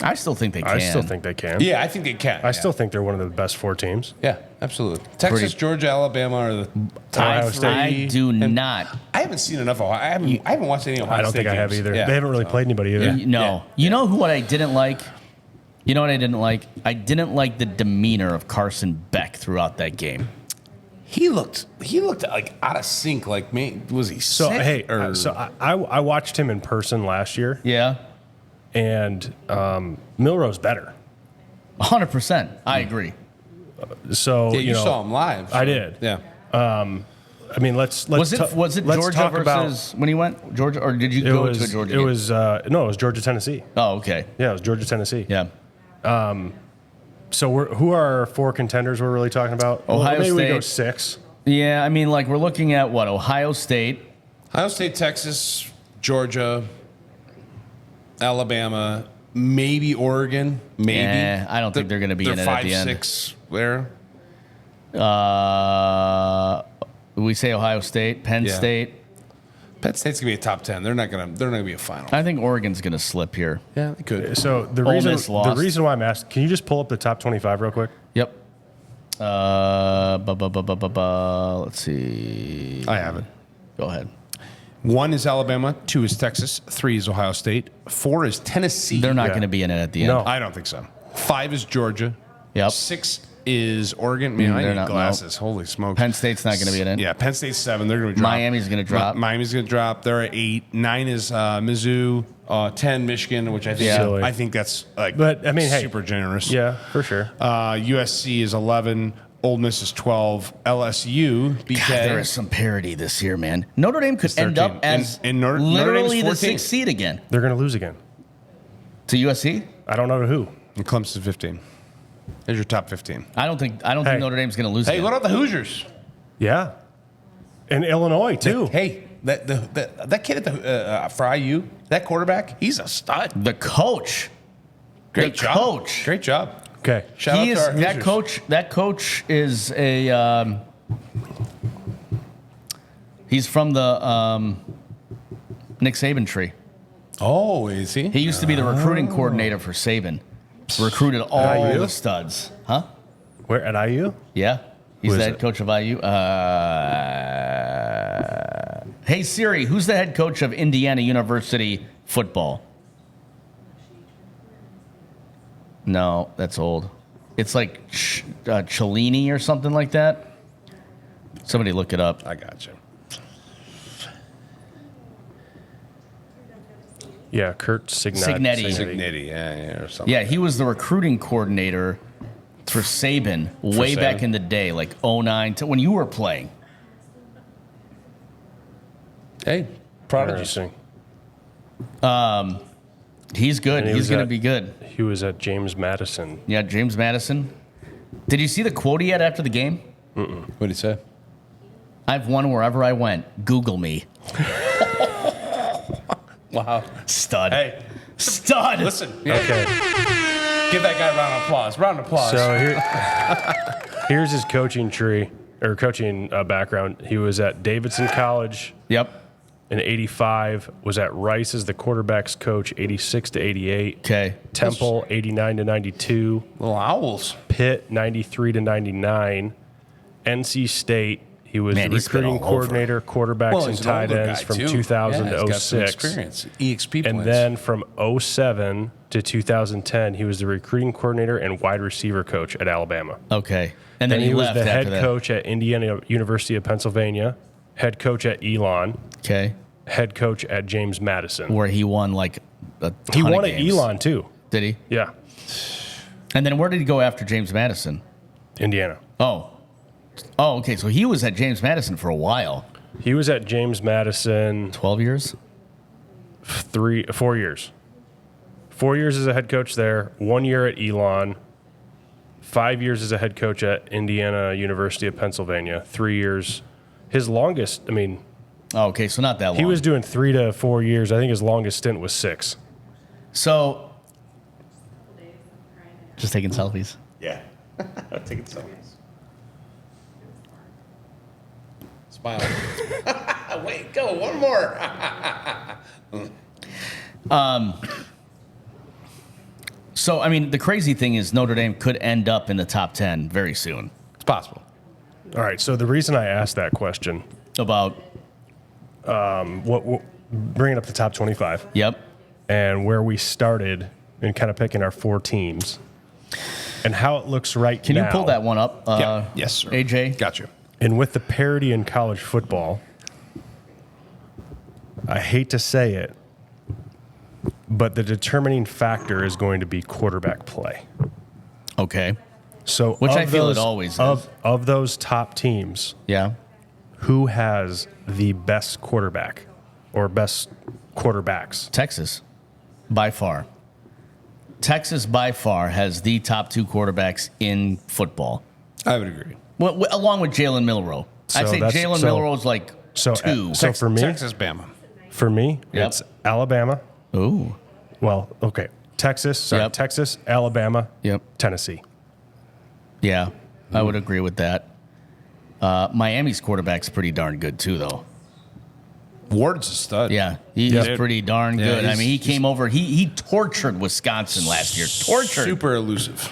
I still think they can. I still think they can. Yeah, I think they can. I still think they're one of the best 4 teams. Yeah, absolutely. Texas, Georgia, Alabama are the Ohio top State. 3. I do not. I haven't seen enough. I haven't watched any Ohio State I don't think I have games. either. Yeah. They haven't really played anybody either. No. Yeah. You know what I didn't like? You know what I didn't like? I didn't like the demeanor of Carson Beck throughout that game. He looked like out of sync. Like, man, was he So sick? hey, or- I watched him in person last year, Yeah. and Milrow's better. 100%. I agree. So yeah, you know, saw him live. I did. Yeah. I mean, let's Was it let's Georgia talk versus when he went Georgia, or did you It go was to a Georgia? it game? was it was Georgia Tennessee. Oh, okay. Yeah, it was Georgia Tennessee. Yeah. So who are our 4 contenders we're really talking about? Ohio maybe we go State. 6. Yeah, I mean, like we're looking at what Ohio State. Ohio State, Texas, Georgia, Alabama, maybe Oregon, maybe. I don't think they're going to be in it at the end. 5-6 there. We say Ohio State, Penn Yeah. State. Penn State's gonna be a top 10. They're not gonna be a final. I think Oregon's going to slip here. Yeah, they could. So the Ole Miss the lost. reason why I'm asked, can you just pull up the top 25 real quick? Yep. Let's see. I have it. Go ahead. 1 is Alabama, 2 is Texas, 3 is Ohio State, 4 is Tennessee. They're not Yeah. going to be in it at the end. No. I don't think so. 5 is Georgia. Yep. 6 is Oregon. Man, I they're need not, glasses. Holy smokes. Penn State's not going to be in it. Yeah, Penn State's 7. They're going to drop. Miami's gonna drop. Miami's going to drop. They're at 8. 9 is Mizzou. 10 Michigan, which I think Silly. I think that's like But, I mean, hey. super generous. Yeah, for sure. USC is 11. Ole Miss is 12. LSU BK. God, there is some parity this year, man. Notre Dame could end 13. up as And Notre Dame's literally the 14. 6th seed again. They're going to lose again. To USC? I don't know to who. And Clemson 15. There's your top 15. I don't think Hey. Notre Dame's going to lose Hey, again. what about the Hoosiers? Yeah. And Illinois, too. Hey, that kid at the for IU, that quarterback, he's a stud. The coach. Great the job. coach. Great job. Okay. Shout He out is to our that Hoosiers. coach. That coach is a. He's from the Nick Saban tree. Oh, is he? He used to be the recruiting coordinator for Saban. Recruited all IU? the studs. Huh? Where, at IU? Yeah. He's Who the is head it? coach of IU. Hey Siri, who's the head coach of Indiana University football? No, that's old. It's like Cellini or something like that. Somebody look it up. I got you. Yeah, Kurt Cignetti. Cignetti, yeah, or something. Yeah, he was the recruiting coordinator for Saban way Saban. back in the day, like 09 to when you were playing. Hey, prodigy. Interesting. He's good. And he He's was going to at- be good. He was at James Madison. Yeah, James Madison. Did you see the quote he had after the game? What did he say? I've won wherever I went. Google me. Wow. Stud. Hey, Stud. listen. Okay. Give that guy a round of applause. Round of applause. So here's his coaching tree or coaching background. He was at Davidson College Yep. in '85. Was at Rice as the quarterbacks coach, '86 to '88. Okay. Temple '89 to '92. Little Owls. Pitt '93 to '99. NC State. He was Man, the he's been recruiting all over. coordinator, quarterbacks and he's an tight older ends guy, from too. 2000 Yeah, to he's got some 06. experience. EXP And points. then from 07 to 2010, he was the recruiting coordinator and wide receiver coach at Alabama. Okay. And then Then he was left the after head that. coach at Indiana University of Pennsylvania, head coach at Elon, Okay. head coach at James Madison. Where he won like a ton He of won at games. Elon too. Did he? Yeah, And then where did he go after James Madison? Indiana. Oh, okay. So he was at James Madison for a while. He was at James Madison 12 years? 4 years. 4 years as a head coach there, 1 year at Elon, 5 years as a head coach at Indiana University of Pennsylvania, 3 years. His longest, I mean, Oh, okay. So not that long. he was doing 3 to 4 years. I think his longest stint was 6. So, just taking selfies. Yeah. I'm taking selfies. Smile. Wait, go. One more. So, I mean, the crazy thing is Notre Dame could end up in the top 10 very soon. It's possible. All right. So the reason I asked that question About, what bringing up the top 25 yep. and where we started and kind of picking our 4 teams and how it looks right Can now. you pull that one up, Yes, sir. AJ? Got you. And with the parity in college football, I hate to say it, but the determining factor is going to be quarterback play. Okay. So, Which of I feel it those- always is. Of those top teams, Yeah. who has the best quarterback or best quarterbacks? Texas, by far. Texas, by far, has the top 2 quarterbacks in football. I would agree. Well, along with Jalen Milroe. I'd So say that's- Jalen so- Milroe's like So, 2. so for me, Texas, Bama. Yep. it's Alabama. Ooh. Well, okay, Texas, Yep. Texas, Alabama, Yep. Tennessee. Yeah, I would agree with that. Miami's quarterback's pretty darn good, too, though. Ward's a stud. Yeah, he's Yeah. pretty darn Yeah, good. I he's- mean, he came over. He tortured Wisconsin last year. Super elusive.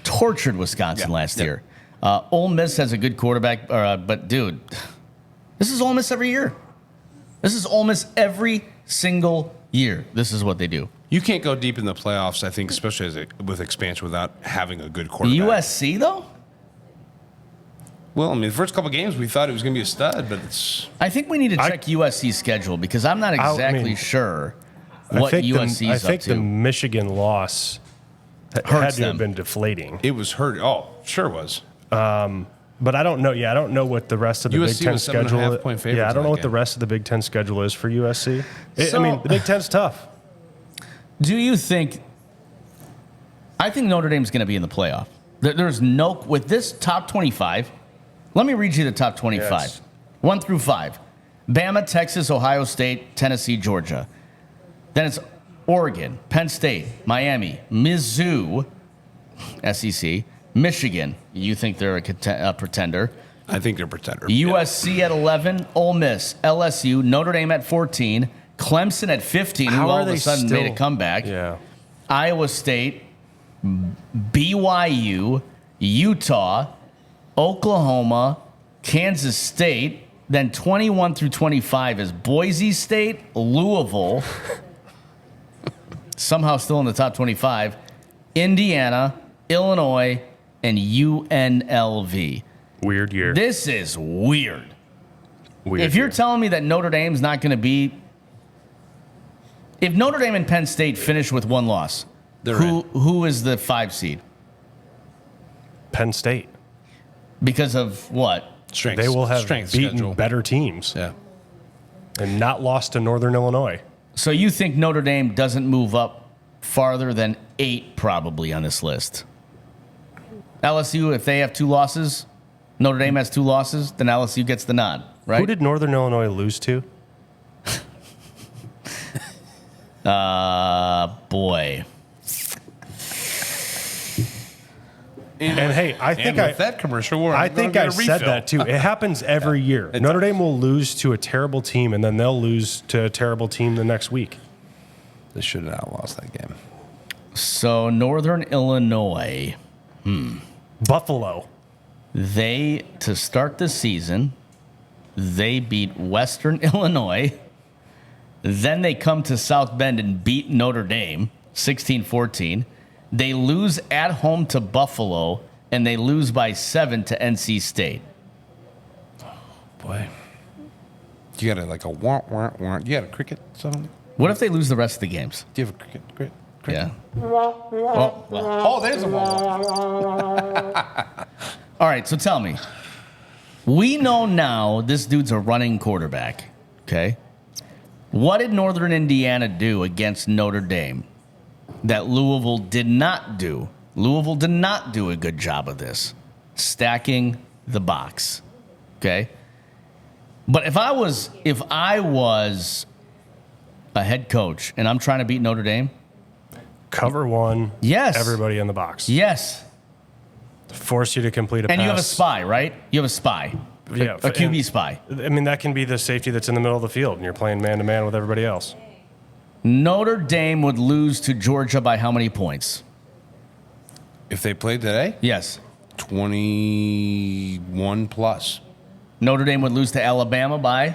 Tortured Wisconsin Yeah. last Yeah. year. Ole Miss has a good quarterback, but dude, this is Ole Miss every year. This is Ole Miss every single year. This is what they do. You can't go deep in the playoffs, I think, especially with expansion, without having a good quarterback. USC though, Well, I mean, the first couple games we thought it was going to be a stud, but it's I think we need to check USC's schedule because I'm not exactly sure what USC's I think up to. the Michigan loss had Hurts to them. have been deflating. it was hurt. Oh, sure was. But I don't know. Yeah, I don't know what the rest of the USC Big Ten was 7.5 schedule. point favorites Yeah, I in don't know that what the game. rest of the Big Ten schedule is for USC. I So- mean, the Big Ten's tough. Do you think? I think Notre Dame's going to be in the playoff. There's no with this top 25. Let me read you the top 25, Yes. 1 through 5. Bama, Texas, Ohio State, Tennessee, Georgia. Then it's Oregon, Penn State, Miami, Mizzou, SEC, Michigan. You think they're a pretender? I think they're a pretender. USC at 11, Ole Miss, LSU, Notre Dame at 14, Clemson at 15, who all of a sudden made a comeback. Yeah. Iowa State, BYU, Utah, Oklahoma, Kansas State. Then 21 through 25 is Boise State, Louisville, somehow still in the top 25, Indiana, Illinois, and UNLV. Weird year. This is weird. Weird If you're year. telling me that Notre Dame's not going to be, if Notre Dame and Penn State finish with 1 loss, who is the 5 seed? Penn State, Because of what? Strength. they will have strength beaten schedule. better teams Yeah. and not lost to Northern Illinois. So you think Notre Dame doesn't move up farther than 8 probably on this list? LSU, if they have 2 losses, Notre Dame has 2 losses, then LSU gets the nod, right? Who did Northern Illinois lose to? Boy. And hey, I think And with that commercial, we're I gonna think get I a said refill. that too. It happens every year. it Notre does. Dame will lose to a terrible team, and then they'll lose to a terrible team the next week. They should have not lost that game. So Northern Illinois, Buffalo. they, to start the season, they beat Western Illinois. Then they come to South Bend and beat Notre Dame 16-14. They lose at home to Buffalo, and they lose by 7 to NC State. Boy. You got like a wah. You got a cricket song? What if they lose the rest of the games? Do you have a cricket? Yeah. Oh, there's a wah. All right, so tell me. We know now this dude's a running quarterback, okay? What did Northern Indiana do against Notre Dame that Louisville did not do? Louisville did not do a good job of this, stacking the box, okay? But if I was a head coach and I'm trying to beat Notre Dame, Cover one. Yes. Everybody in the box. yes. Force you to complete a pass. And you have a spy, right? You have a spy. Yeah, A QB spy. I mean, that can be the safety that's in the middle of the field, and you're playing man-to-man with everybody else. Notre Dame would lose to Georgia by how many points? If they played today, Yes. 21 plus. Notre Dame would lose to Alabama by?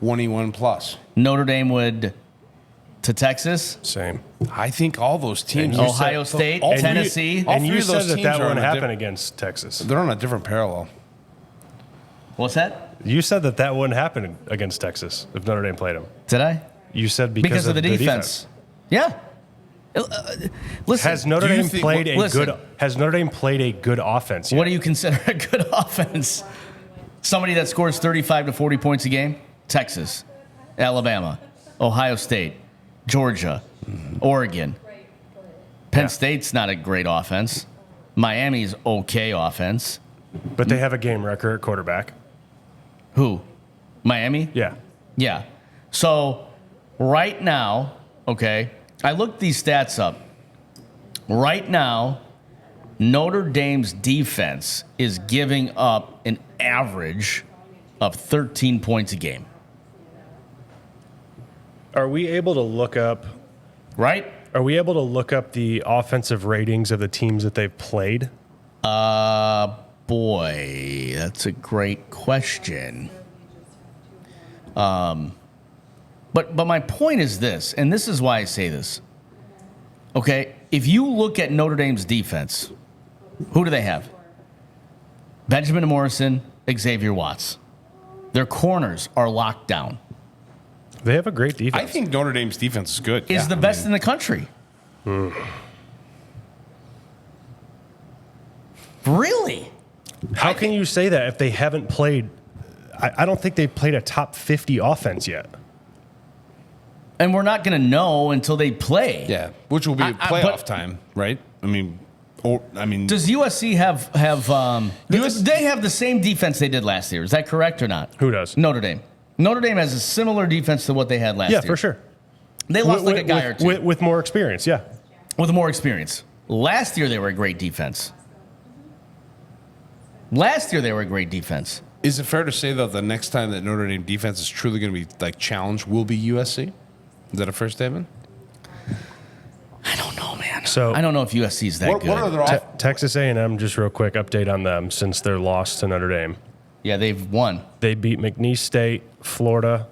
21 plus. Notre Dame would to Texas? Same. I think all those teams. Ohio State, all three- Tennessee. all And three you of those said teams that are on wouldn't a happen different- against Texas. They're on a different parallel. What's that? You said that wouldn't happen against Texas if Notre Dame played them. Did I? You said Because of the defense. Yeah. Listen. Has Notre Do you Dame think- played a listen. good? Has Notre Dame played a good offense yet? What do you consider a good offense? Somebody that scores 35 to 40 points a game? Texas, Alabama, Ohio State, Georgia, Oregon. Penn State's not a great offense. Miami's okay offense. But they have a game record at quarterback. Who? Miami? Yeah. Yeah. So right now, okay, I looked these stats up. Right now, Notre Dame's defense is giving up an average of 13 points a game. Are we able to look up? Right? Are we able to look up the offensive ratings of the teams that they've played? Boy, that's a great question. But my point is this, and this is why I say this. Okay, if you look at Notre Dame's defense, who do they have? Benjamin Morrison, Xavier Watts. Their corners are locked down. They have a great defense. I think Notre Dame's defense is good. Is the best in the country. Really? How can you say that if they haven't played? I don't think they've played a top 50 offense yet. And we're not going to know until they play. Yeah, which will be I- playoff but- time, right? Does USC have they have the same defense they did last year? Is that correct or not? Who does? Notre Dame. Notre Dame has a similar defense to what they had last year. Yeah, for sure. They lost like a guy or two with more experience. Yeah. with more experience. Last year they were a great defense. Last year they were a great defense. Is it fair to say though the next time that Notre Dame defense is truly going to be like challenged will be USC? Is that a fair statement? I don't know, man. So- I don't know if USC is that good. What are their Texas A&M, just real quick update on them since their loss to Notre Dame. Yeah, they've won. They beat McNeese State, Florida.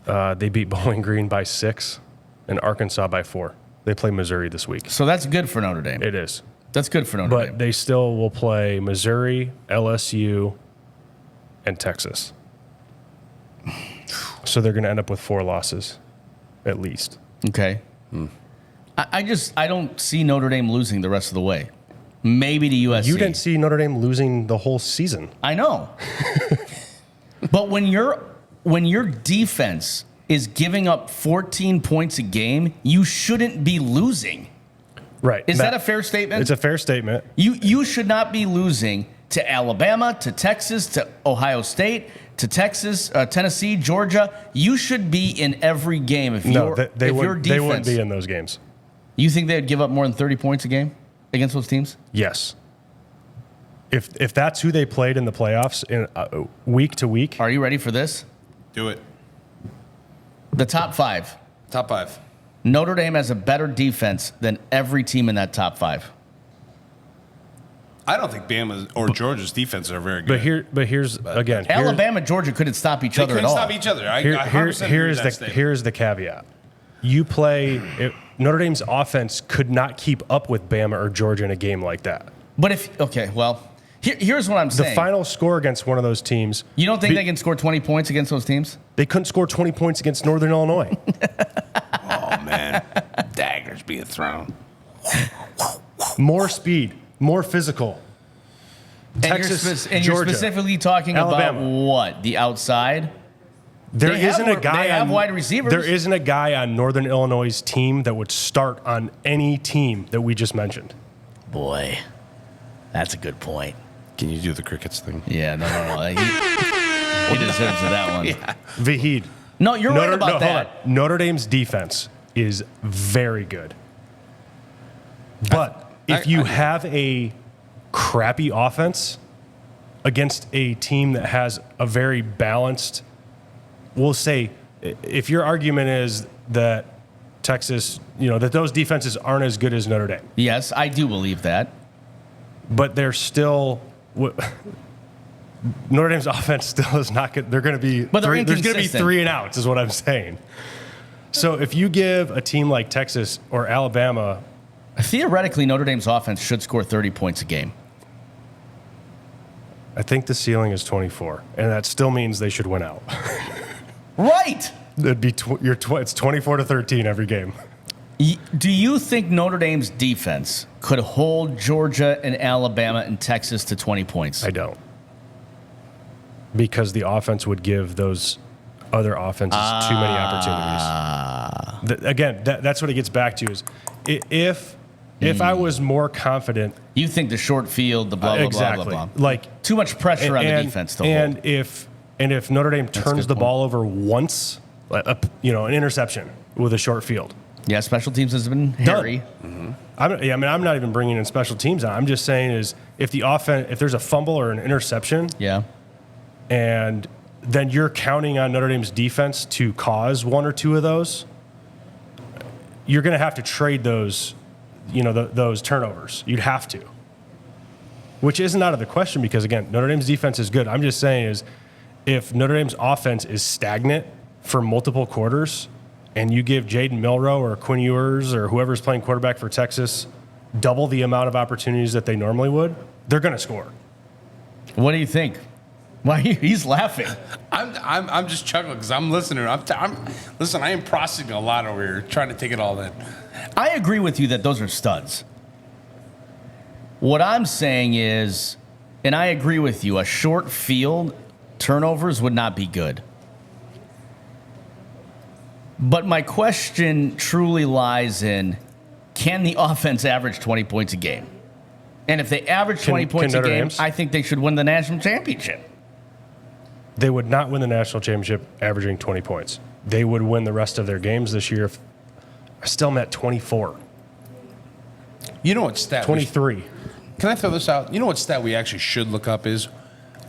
They beat Bowling Green by 6, and Arkansas by 4. They play Missouri this week. So that's good for Notre Dame. It is, That's good for Notre but Dame. they still will play Missouri, LSU, and Texas. So they're going to end up with 4 losses, at least. Okay. I don't see Notre Dame losing the rest of the way. Maybe to USC. You didn't see Notre Dame losing the whole season. I know. But when your defense is giving up 14 points a game, you shouldn't be losing. Right. Is that a fair statement? It's a fair statement. You should not be losing to Alabama, to Texas, to Ohio State, to Texas, Tennessee, Georgia. You should be in every game if No, your they if your wouldn't. defense. They wouldn't be in those games. You think they would give up more than 30 points a game against those teams? Yes. If that's who they played in the playoffs in week to week, Are you ready for this? Do it. The top 5. Top 5. Notre Dame has a better defense than every team in that top 5. I don't think Bama's or Georgia's defenses are very good. but here's again. Alabama, Georgia couldn't stop each They other at couldn't all. stop each other. I 100% agree Here's with that statement. here's the caveat. You play Notre Dame's offense could not keep up with Bama or Georgia in a game like that. But here's what I'm The saying. final score against one of those teams, You don't think they can score 20 points against those teams? they couldn't score 20 points against Northern Illinois. Oh man, daggers being thrown. More speed, more physical. And Texas, you're Georgia, specifically talking Alabama. about what? The outside? There They have isn't a wide- guy they have on wide receivers. There isn't a guy on Northern Illinois' team that would start on any team that we just mentioned. Boy, that's a good point. Can you do the crickets thing? Yeah, no. He deserves that one. Vahid. No, you're right about hold that. on. Notre Dame's defense is very good. But if you have a crappy offense against a team that has a very balanced, we'll say, if your argument is that Texas, that those defenses aren't as good as Notre Dame. Yes, I do believe that. But they're still Notre Dame's offense still is not good. They're going to be But they're there's going to be inconsistent. 3 and outs is what I'm saying. So if you give a team like Texas or Alabama, Theoretically, Notre Dame's offense should score 30 points a game. I think the ceiling is 24, and that still means they should win out. Right. It'd be it's 24-13 every game. Do you think Notre Dame's defense could hold Georgia and Alabama and Texas to 20 points? I don't. Because the offense would give those other offenses too many opportunities. Again, that's what it gets back to is if I was more confident. You think the short field, the blah, blah, exactly. blah, blah, blah. Like too much pressure on the defense to hold. And if Notre Dame turns the ball over once, an interception with a short field. Yeah, special teams has been hairy. Mm-hmm. I'm not even bringing in special teams on. I'm just saying is if there's a fumble or an interception, Yeah. and then you're counting on Notre Dame's defense to cause 1 or 2 of those, you're going to have to trade those, those turnovers. You'd have to, which isn't out of the question because, again, Notre Dame's defense is good. I'm just saying is if Notre Dame's offense is stagnant for multiple quarters and you give Jaden Milroe or Quinn Ewers or whoever's playing quarterback for Texas double the amount of opportunities that they normally would, they're going to score. What do you think? Why he's laughing? I'm just chuckling because I'm listening. Listen. I am processing a lot over here, trying to take it all in. I agree with you that those are studs. What I'm saying is, and I agree with you, a short field, turnovers would not be good. But my question truly lies in, can the offense average 20 points a game? And if they average 20 points a game, I think they should win the national championship. They would not win the national championship averaging 20 points. They would win the rest of their games this year if I still met 24. You know what stat? 23. Can I throw this out? You know what stat we actually should look up is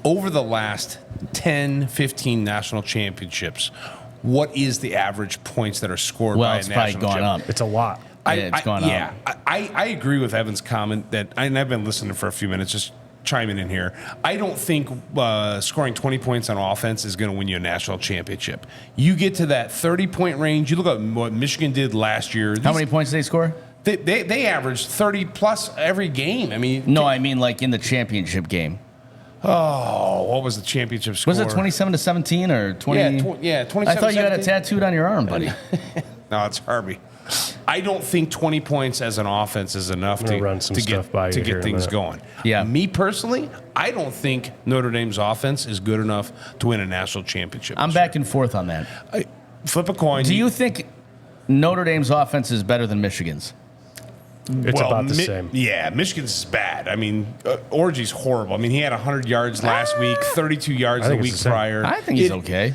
over the last 10, 15 national championships, what is the average points that are scored by a national it's probably gone up. It's a lot. It's gone up. I agree with Evan's comment that, and I've been listening for a few minutes, just chiming in here. I don't think scoring 20 points on offense is going to win you a national championship. You get to that 30-point range. You look at what Michigan did last year. How many points did they score? They averaged 30-plus every game. I mean, no, I mean like in the championship game. Oh, what was the championship score? Was it 27-17 or 20? Yeah, 27. I thought you had it tattooed on your arm, buddy. No, it's Harvey. I don't think 20 points as an offense is enough to get things going. Yeah. Me personally, I don't think Notre Dame's offense is good enough to win a national championship. I'm back and forth on that. Flip a coin. Do you think Notre Dame's offense is better than Michigan's? It's about the same. Yeah, Michigan's is bad. I mean, Orgy's horrible. I mean, he had 100 yards last week, 32 yards the week prior. I think he's okay.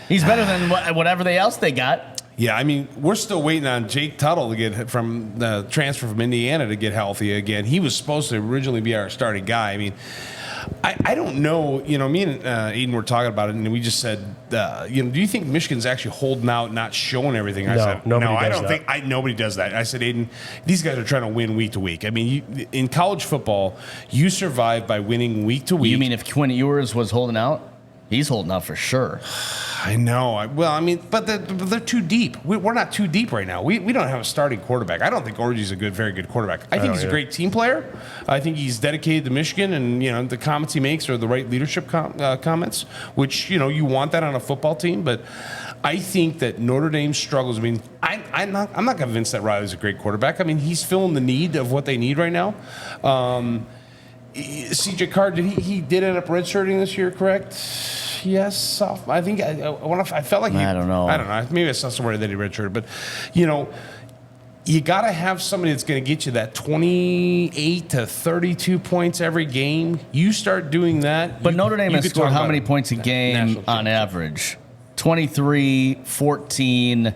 He's better than whatever else they got. Yeah, I mean, we're still waiting on Jake Tuttle to get from the transfer from Indiana to get healthy again. He was supposed to originally be our starting guy. I mean, I don't know. You know, me and Aiden were talking about it, and we just said, do you think Michigan's actually holding out, not showing everything? I said, no, I don't think nobody does that. I said, Aiden, these guys are trying to win week to week. I mean, in college football, you survive by winning week to week. You mean if Quinn Ewers was holding out? He's holding out for sure. I know. But they're too deep. We're not too deep right now. We don't have a starting quarterback. I don't think Orgy's a very good quarterback. I think he's a great team player. I think he's dedicated to Michigan, and the comments he makes are the right leadership comments, which you want that on a football team. But I think that Notre Dame struggles. I mean, I'm not convinced that Riley's a great quarterback. I mean, he's filling the need of what they need right now. C.J. Carr, he did end up redshirting this year, correct? Yes, I think I felt like I don't know. Maybe I saw somewhere that he redshirted, but you got to have somebody that's going to get you that 28 to 32 points every game. You start doing that. But Notre Dame has scored how many points a game on average? 23, 14. 20,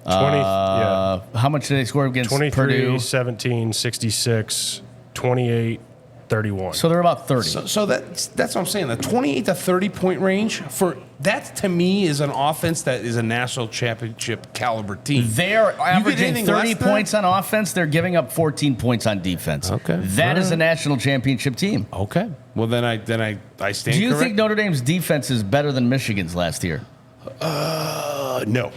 yeah. How much did they score against 23, Purdue? 17, 66, 28. 31. So they're about 30. So that's what I'm saying. The 28 to 30 point range for that to me is an offense that is a national championship caliber team. They're averaging anything 30 less than points on offense. They're giving up 14 points on defense. Okay. That is a national championship team. Okay. Well, then I stand Do you correct. think Notre Dame's defense is better than Michigan's last year? No.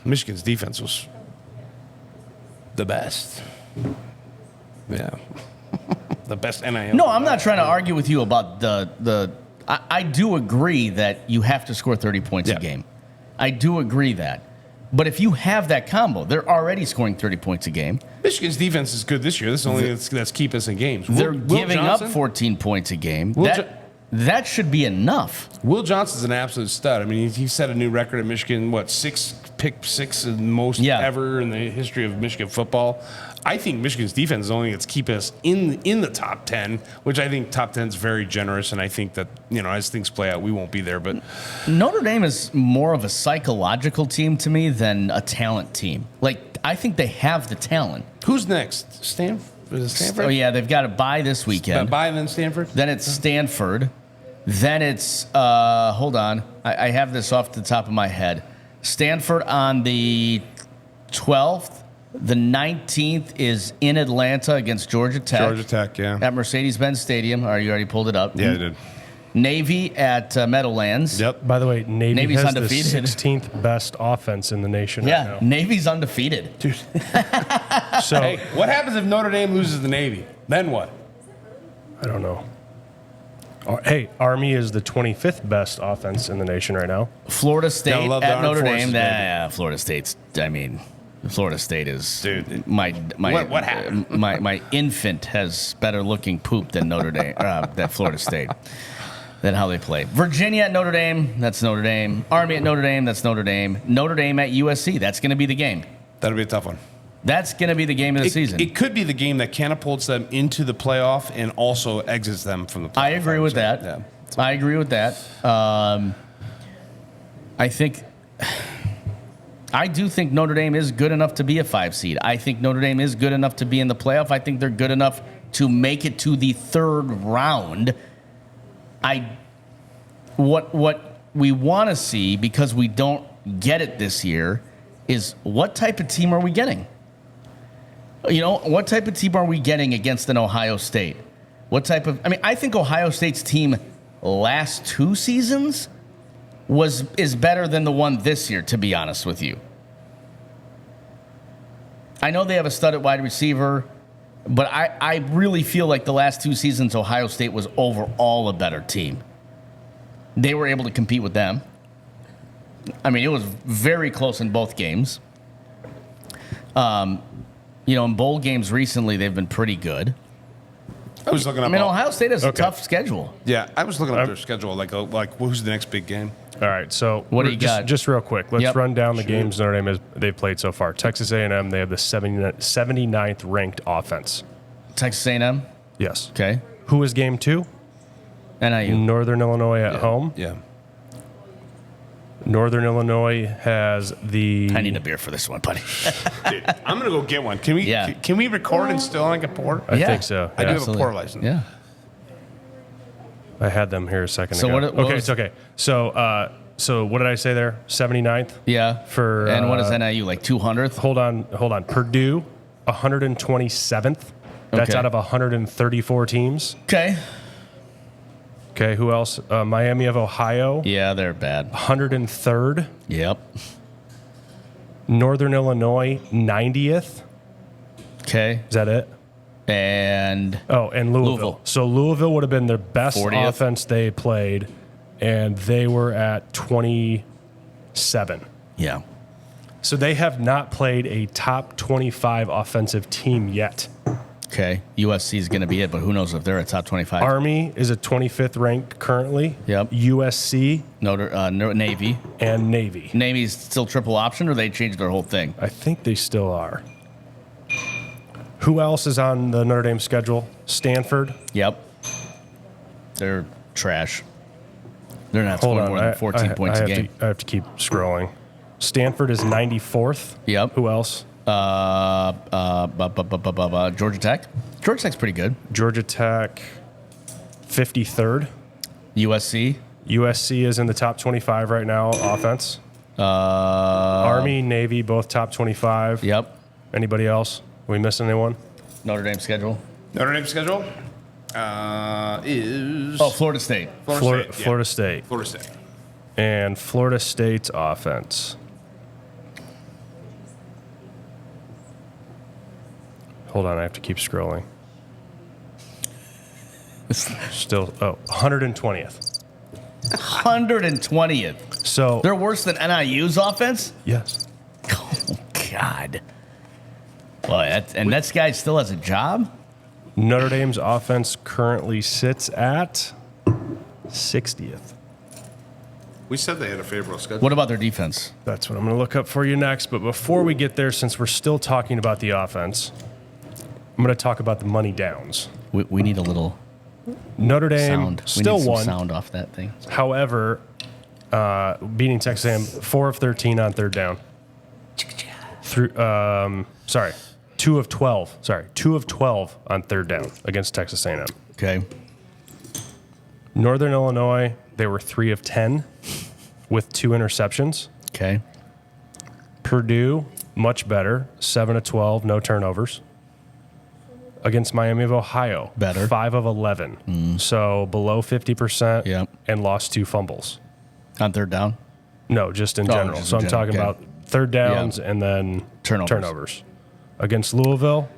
Michigan's defense was the best. Yeah. The best NIL. No, I'm not trying to argue with you about the. I do agree that you have to score 30 points a game. I do agree that. But if you have that combo, they're already scoring 30 points a game. Michigan's defense is good this year. This is only that's keep us in games. They're Will giving Johnson? up 14 points a game. Will That should be enough. Will Johnson's an absolute stud. I mean, he set a new record at Michigan. What, pick six in most ever in the history of Michigan football. I think Michigan's defense is only going to keep us in the top 10, which I think top 10 is very generous. And I think that, as things play out, we won't be there. But Notre Dame is more of a psychological team to me than a talent team. Like, I think they have the talent. Who's next? Stanford? Is it Stanford? Oh, yeah, they've got to bye this weekend. Bye then Stanford? Then it's Stanford. Then it's, hold on. I have this off the top of my head. Stanford on the 12th. The 19th is in Atlanta against Georgia Tech. Georgia Tech, yeah. At Mercedes-Benz Stadium. You already pulled it up? Yeah, I did. Navy at Meadowlands. Yep. By the way, Navy's has undefeated. the 16th best offense in the nation Yeah, right now. Navy's undefeated. Dude. So Hey, what happens if Notre Dame loses the Navy? Then what? I don't know. Hey, Army is the 25th best offense in the nation right now. Florida State Gotta love the at Armed Notre Forces, Dame. baby. Yeah, Florida State's. Florida State is. Dude. What happened? My infant has better looking poop than Notre Dame. That Florida State. Than how they play. Virginia at Notre Dame. That's Notre Dame. Army at Notre Dame. That's Notre Dame. Notre Dame at USC. That's going to be the game. That'll be a tough one. That's going to be the game of the season. It could be the game that catapults them into the playoff and also exits them from the playoff. I agree with that. Yeah. I agree with that. I do think Notre Dame is good enough to be a 5 seed. I think Notre Dame is good enough to be in the playoff. I think they're good enough to make it to the third round. What we want to see, because we don't get it this year, is what type of team are we getting? What type of team are we getting against an Ohio State? I think Ohio State's team last 2 seasons is better than the one this year, to be honest with you. I know they have a stud at wide receiver, but I really feel like the last 2 seasons Ohio State was overall a better team. They were able to compete with them. It was very close in both games. In bowl games recently, they've been pretty good. I was looking up. Ohio State has a tough schedule. Yeah, I was looking up their schedule. Like who's the next big game? All right, so What do you got? Just real quick, let's run down the games Notre Dame they've played so far. Texas A&M, they have the 79th ranked offense. Texas A&M? Yes. Okay. Who is game 2? NIU. Northern Illinois at home. Yeah. Northern Illinois has the. I need a beer for this one, buddy. Dude, I'm gonna go get one. Can we? Yeah. Can we record and still like a pour? I think so. I do have a Absolutely. pour license. Yeah. I had them here a second So ago. what Okay, was- it's okay. So what did I say there? 79th? Yeah. And what is uh, NIU, like 200th? Hold on. Purdue, 127th. That's Okay. out of 134 teams. Okay. Okay, who else? Miami of Ohio, Yeah, they're bad. 103rd. Yep. Northern Illinois, 90th. Okay. Is that it? And Oh, and Louisville. Louisville. So Louisville would have been their best 40th. offense they played, and they were at 27. yeah. So they have not played a top 25 offensive team yet. Okay. USC is going to be it, but who knows if they're a top 25. Army is a 25th ranked currently. Yep. USC Navy. and Navy. Navy's still triple option, or they changed their whole thing? I think they still are. Who else is on the Notre Dame schedule? Stanford. Yep. They're trash. They're not Hold scoring on. more than 14 points a game. I have to keep scrolling. Stanford is 94th. Yep. Who else? Georgia Tech. Georgia Tech's pretty good. Georgia Tech, 53rd. USC. USC is in the top 25 right now, offense. Army, Navy, both top 25. Yep. Anybody else? Are we missing anyone? Notre Dame schedule. Notre Dame schedule is Florida State. Florida State. Florida State. And Florida State's offense. Hold on, I have to keep scrolling. Still, 120th. 120th. So They're worse than NIU's offense? yes. Oh, God. Well, that guy still has a job? Notre Dame's offense currently sits at 60th. We said they had a favorable schedule. What about their defense? That's what I'm going to look up for you next. But before we get there, since we're still talking about the offense, I'm going to talk about the money downs. We need a little Notre Dame sound. still we need some won. sound off that thing. However, beating Texas A&M 4 of 13 on third down. 2 of 12. Sorry, 2 of 12 on third down against Texas A&M. Okay. Northern Illinois, they were 3 of 10 with 2 interceptions. Okay. Purdue, much better, 7 of 12, no turnovers. Against Miami of Ohio, Better. 5 of 11. So below 50%. Yep. And lost 2 fumbles. On third down? No, just in general. just So in I'm general, talking okay. about third downs and then Turnovers. Against Louisville,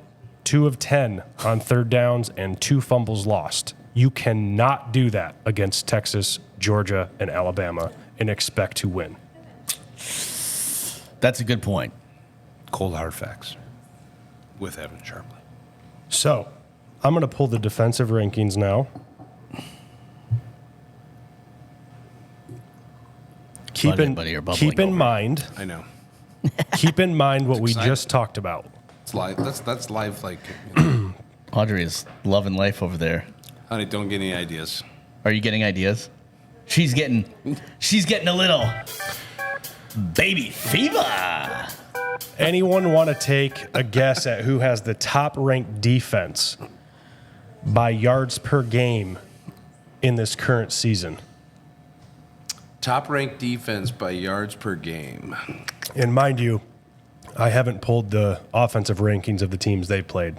2 of 10 on third downs and 2 fumbles lost. You cannot do that against Texas, Georgia, and Alabama and expect to win. That's a good point. Cold hard facts with Evan Sharpley. So I'm going to pull the defensive rankings now. Keep in mind I know. Keep in mind what we exciting. just talked about. It's live. That's live. Like, Audrey is loving life over there. honey, don't get any ideas. Are you getting ideas? She's getting a little baby fever. Anyone want to take a guess at who has the top ranked defense by yards per game in this current season? Top ranked defense by yards per game. And mind you, I haven't pulled the offensive rankings of the teams they've played.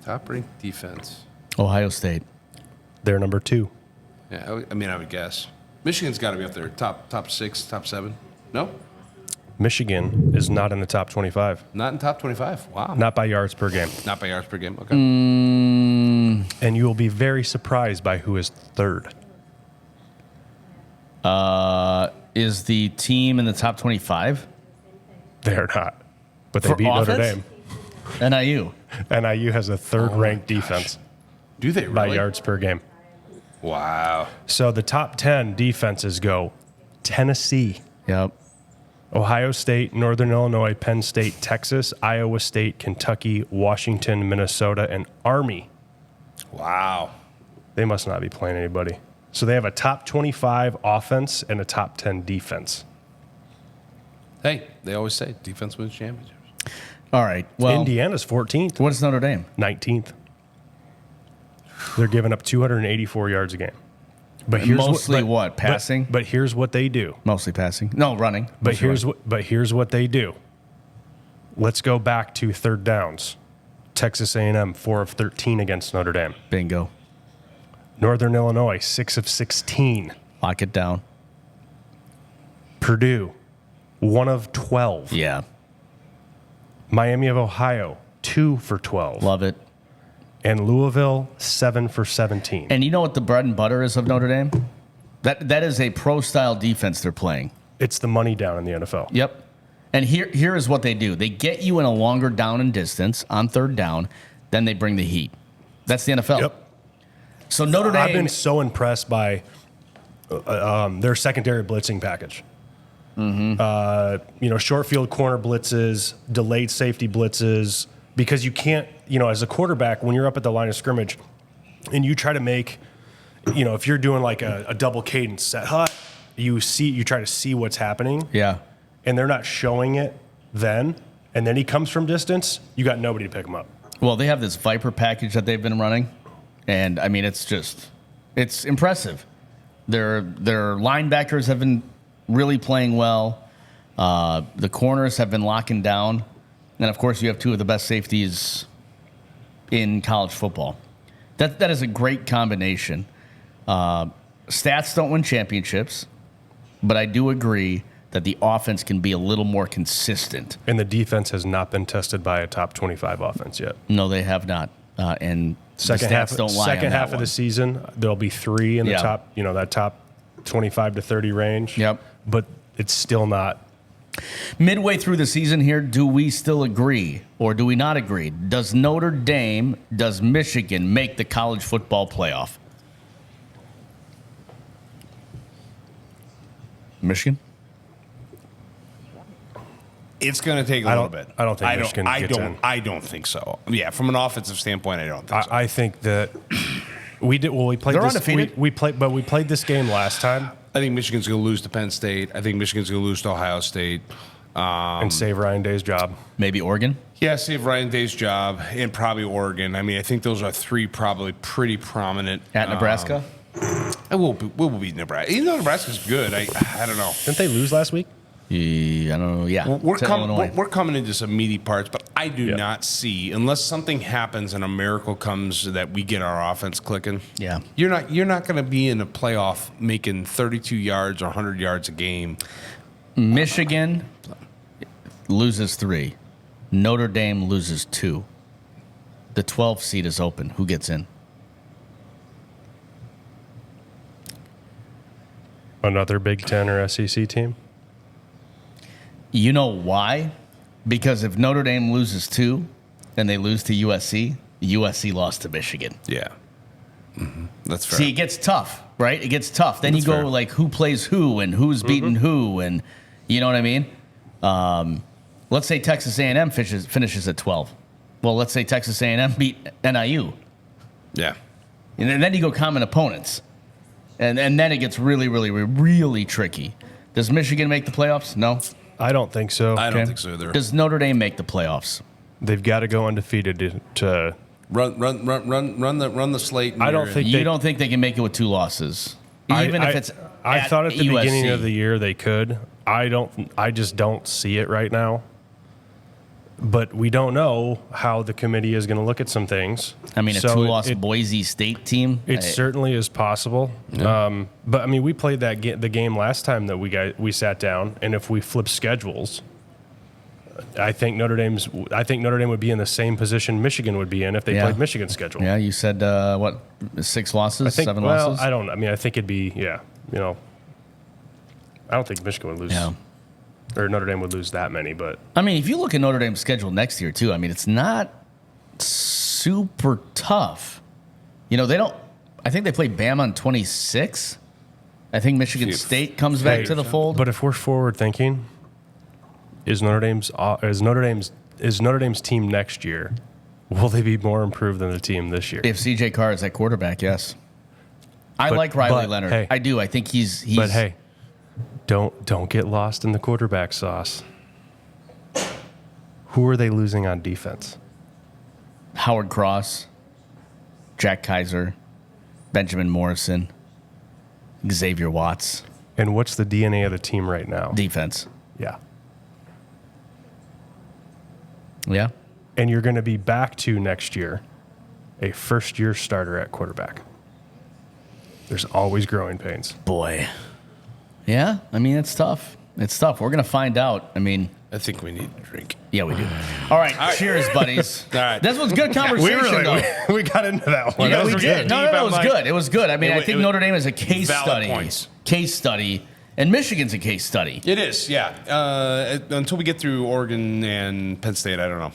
Top ranked defense. Ohio State. They're number 2. Yeah, I would guess Michigan's got to be up there. Top 6, top 7. No, Michigan is not in the top 25. not in top 25. Wow. Not by yards per game. Not by yards per game. Okay. And you will be very surprised by who is third. Is the team in the top 25? They're not. But they For beat Notre offense? Dame. NIU. NIU has a third-ranked defense Do they really? by yards per game. Wow. So the top 10 defenses go Tennessee, Yep. Ohio State, Northern Illinois, Penn State, Texas, Iowa State, Kentucky, Washington, Minnesota, and Army. Wow. They must not be playing anybody. So they have a top 25 offense and a top 10 defense. Hey, they always say defense wins championships. All right. Well, Indiana's 14th, what is Notre Dame? 19th. They're giving up 284 yards a game. But here's Mostly what? what? Passing? But here's what they do. Mostly passing. No, running. But Mostly running. here's what they do. Let's go back to third downs. Texas A&M 4 of 13 against Notre Dame. Bingo. Northern Illinois 6 of 16. Lock it down. Purdue 1 of 12. Yeah. Miami of Ohio 2 for 12. Love it. And Louisville 7 for 17. And you know what the bread and butter is of Notre Dame? That is a pro-style defense they're playing. It's the money down in the NFL. Yep. And here is what they do. They get you in a longer down and distance on third down, then they bring the heat. That's the NFL. Yep. So Notre Dame. I've been so impressed by their secondary blitzing package. Short field corner blitzes, delayed safety blitzes, because you can't, as a quarterback, when you're up at the line of scrimmage and you try to make, if you're doing like a double cadence set hut, you try to see what's happening. Yeah. And they're not showing it then, and then he comes from distance, you got nobody to pick him up. Well, they have this Viper package that they've been running, and I mean, it's impressive. Their linebackers have been really playing well. The corners have been locking down, and of course, you have two of the best safeties in college football. That is a great combination. Stats don't win championships, but I do agree that the offense can be a little more consistent. And the defense has not been tested by a top 25 offense yet. No, they have not. And second the half, stats don't lie second on half that of one. the season, there'll be 3 in the top, that top 25 to 30 range. Yep. But it's still not. Midway through the season here, do we still agree or do we not agree? Does Notre Dame, does Michigan make the college football playoff? Michigan? It's going to take a little bit. I don't think Michigan gets in. I don't think so. Yeah, from an offensive standpoint, I don't think so. I think that we did. Well, we played. They're this, undefeated. We played this game last time I think Michigan's going to lose to Penn State. I think Michigan's going to lose to Ohio State. and save Ryan Day's job. Maybe Oregon? Yeah, save Ryan Day's job and probably Oregon. I mean, I think those are 3 probably pretty prominent. At Nebraska? We'll beat Nebraska. Even though Nebraska's good, I don't know. Didn't they lose last week? Yeah, I don't know. Yeah. We're to Illinois. coming into some meaty parts, but I do not see, unless something happens and a miracle comes that we get our offense clicking. Yeah. You're not going to be in a playoff making 32 yards or 100 yards a game. Michigan loses 3. Notre Dame loses 2. The 12th seed is open. Who gets in? Another Big Ten or SEC team? You know why? Because if Notre Dame loses 2 and they lose to USC, USC lost to Michigan. Yeah. Mm-hmm. That's fair. See, it gets tough, right? It gets tough. Then That's you go fair. like who plays who and who's beating who, and you know what I mean? Let's say Texas A&M finishes at 12. Well, let's say Texas A&M beat NIU. Yeah. And then you go common opponents. And then it gets really, really, really tricky. Does Michigan make the playoffs? No. I don't think so. I don't think so either. Does Notre Dame make the playoffs? They've got to go undefeated to. Run the slate. I don't think You don't think they can make it with 2 losses, even if it's. I thought at the USC. beginning of the year they could. I just don't see it right now. But we don't know how the committee is going to look at some things. I mean, a So 2-loss Boise State team. It certainly is possible. Yeah. But I mean, we played the game last time that we sat down, and if we flip schedules, I think Notre Dame would be in the same position Michigan would be in if they played Michigan's schedule. Yeah, you said what? 6 losses, I think, 7 well, losses. I think it'd be I don't think Michigan would lose. Yeah. Or Notre Dame would lose that many, but I mean, if you look at Notre Dame's schedule next year too, I mean, it's not super tough. You know, they don't. I think they play Bama on 26. I think Michigan State comes back to the fold. But if we're forward thinking, is Notre Dame's team next year? Will they be more improved than the team this year? If CJ Carr is at quarterback, yes. I like Riley Leonard. Hey, I do. I think he's. But hey, don't get lost in the quarterback sauce. Who are they losing on defense? Howard Cross, Jack Kaiser, Benjamin Morrison, Xavier Watts. And what's the DNA of the team right now? Defense. Yeah. Yeah. And you're going to be back to next year a first-year starter at quarterback. There's always growing pains. Boy. Yeah. I mean, it's tough. It's tough. We're going to find out. I mean, I think we need a drink. yeah, we do. All right. Cheers, buddies. All right. This was good conversation, though. we got into that one. Yeah, we That was did. good. No, it was good. It was good. I mean, I think Notre Dame is a case valid study. points. Case study. And Michigan's a case study. It is, yeah. Until we get through Oregon and Penn State, I don't know.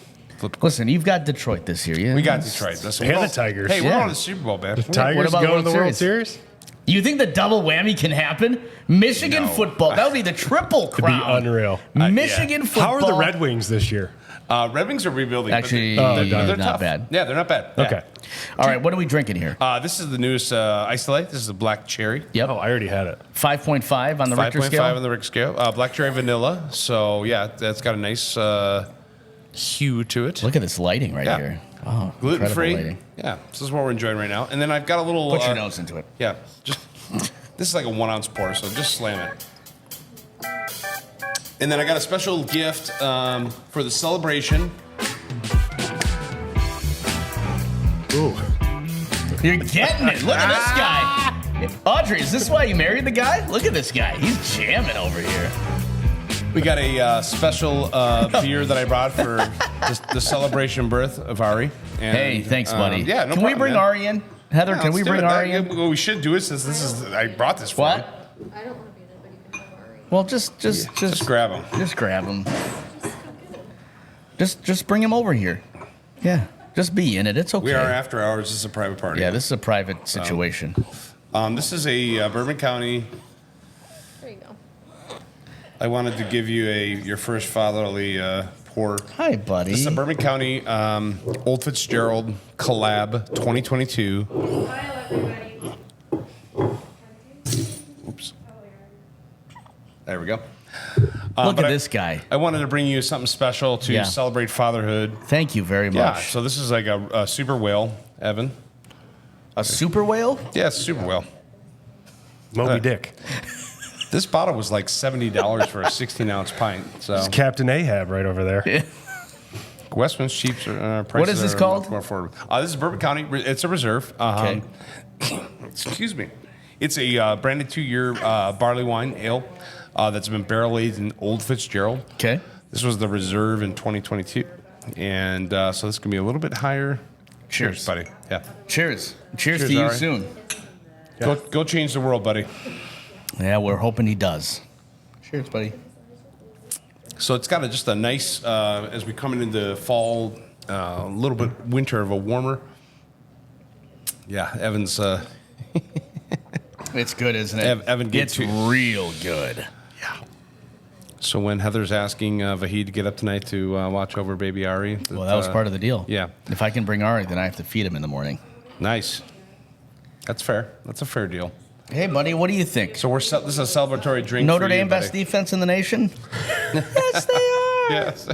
Listen, you've got Detroit this year. Yeah? We got Detroit. That's And the Tigers. Hey, we're Yeah. on the Super Bowl, man. Tigers about going to World the World Series? Series? You think the double whammy can happen? Michigan No. football. That would be the triple It'd be crown. unreal. Michigan football. How are the Red Wings this year? Red Wings are rebuilding. Actually, they're not tough. bad. Yeah, they're not bad. Yeah. Okay. All right, what are we drinking here? This is the newest Isolate. This is a black cherry. Yep. Oh, I already had it. 5.5 on the Richter 5.5 scale. on the Richter scale. Black cherry vanilla. So, yeah, that's got a nice hue to it. Look at this lighting right Yeah. here. Oh, Gluten free. incredible lighting. Yeah, this is what we're enjoying right now. And then I've got a little. Put your nose into it. Yeah, just this is like a 1 ounce pour, so just slam it. And then I got a special gift for the celebration. Ooh. You're getting it. Look at this guy. Audrey, is this why you married the guy? Look at this guy. He's jamming over here. We got a special beer that I brought for the celebration birth of Ari. And, Hey, thanks, buddy. Yeah, no Can we problem, bring man. Ari in? Heather, Yeah, can we let's do bring it. Ari in? Well, we should do it since this is. I brought this for What? you. I don't want to be in it, but you can have Ari. Well, just Just grab them. Just grab him. Just bring him over here. Yeah. Just be in it. It's okay. We are after hours. This is a private party. Yeah, this is a private situation. This is a Bourbon County. There you go. I wanted to give you your first fatherly pour. Hi, buddy. This is a Bourbon County Old Fitzgerald collab 2022. Hi, everybody. Oops. There we go. Look but at this guy. I wanted to bring you something special to Yeah. celebrate fatherhood. Thank you very Yeah, much. so this is like a super whale, Evan. A super whale? Yeah, it's a super whale. Moby Dick. This bottle was like $70 for a 16-ounce pint. So It's Captain Ahab right over there. Westwind's cheap prices. What is this are called? much more affordable. This is Bourbon County. It's a reserve. Okay. Excuse me. It's a branded 2-year barley wine ale that's been barrel aged in Old Fitzgerald. Okay. This was the reserve in 2022, and so this can be a little bit higher. Cheers. buddy. Yeah. Cheers. Cheers Cheers, to you Ari. soon. Go change the world, buddy. Yeah, we're hoping he does. Cheers, buddy. So it's got just a nice, as we come into fall, a little bit winter of a warmer. Yeah, Evan's. It's good, isn't it? Evan gave it's two- real good. So when Heather's asking Vahid to get up tonight to watch over baby Ari. Well, that was part of the deal. Yeah. If I can bring Ari, then I have to feed him in the morning. Nice. That's fair. That's a fair deal. Hey, buddy, what do you think? So this is a celebratory drink. Notre for you, Dame best buddy. defense in the nation? Yes, they are. Yes.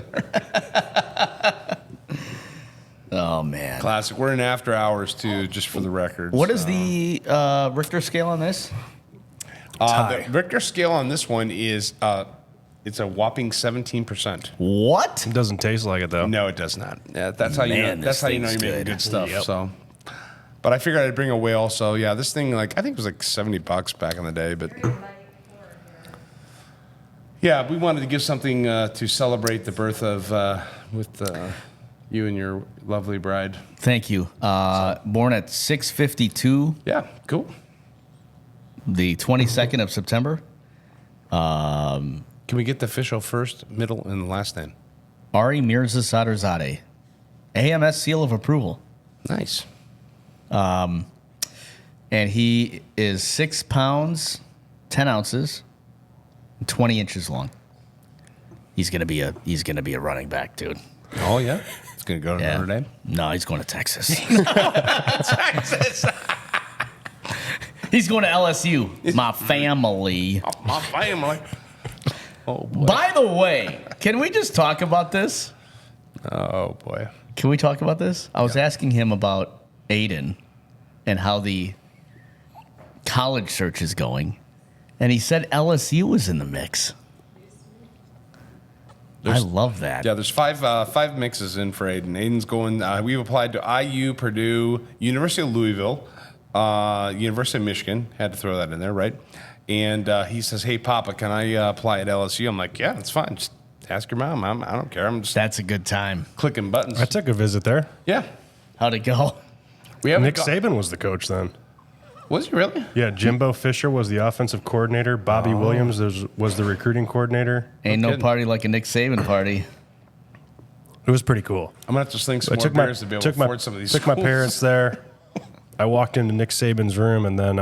Oh, man. Classic. We're in after hours too, just for the record. What is the Richter scale on this? the Richter scale on this one is it's a whopping 17%. What? It doesn't taste like it though. No, it does not. Yeah, that's how you know. Man, That's this how you know you're thing's making good. good stuff. Yep. So, but I figured I'd bring a whale. So yeah, this thing I think it was like $70 back in the day. But yeah, we wanted to give something to celebrate the birth of with you and your lovely bride. Thank you. Born at 6:52, Yeah, cool. the 22nd of September. Can we get the official first, middle, and last name? Ari Mirza Sadarzadeh. AMS seal of approval. Nice. And he is 6 pounds, 10 ounces, and 20 inches long. He's gonna be a running back, dude. Oh yeah, it's gonna go to Yeah. Notre Dame. No, he's going to Texas. Texas. He's going to LSU. My family. My family. Oh boy. By the way, can we just talk about this? Oh boy. Can we talk about this? I was asking him about Aiden and how the college search is going, and he said LSU was in the mix. I love that. Yeah, there's five mixes in for Aiden. Aiden's going. We've applied to IU, Purdue, University of Louisville, University of Michigan. Had to throw that in there, right? And he says, "Hey, Papa, can I apply at LSU?" I'm like, "Yeah, that's fine. Just ask your mom. I don't care. I'm just That's a good time. clicking buttons." I took a visit there. Yeah, How'd it go? we haven't. Nick Saban was the coach then. Was he really? Yeah, Jimbo Fisher was the offensive coordinator. Bobby Williams was the recruiting coordinator. Ain't no kidding. party like a Nick Saban party. It was pretty cool. I'm gonna have to sling some I more took my beers to be able to afford some of these. took my schools. parents there. I walked into Nick Saban's room and then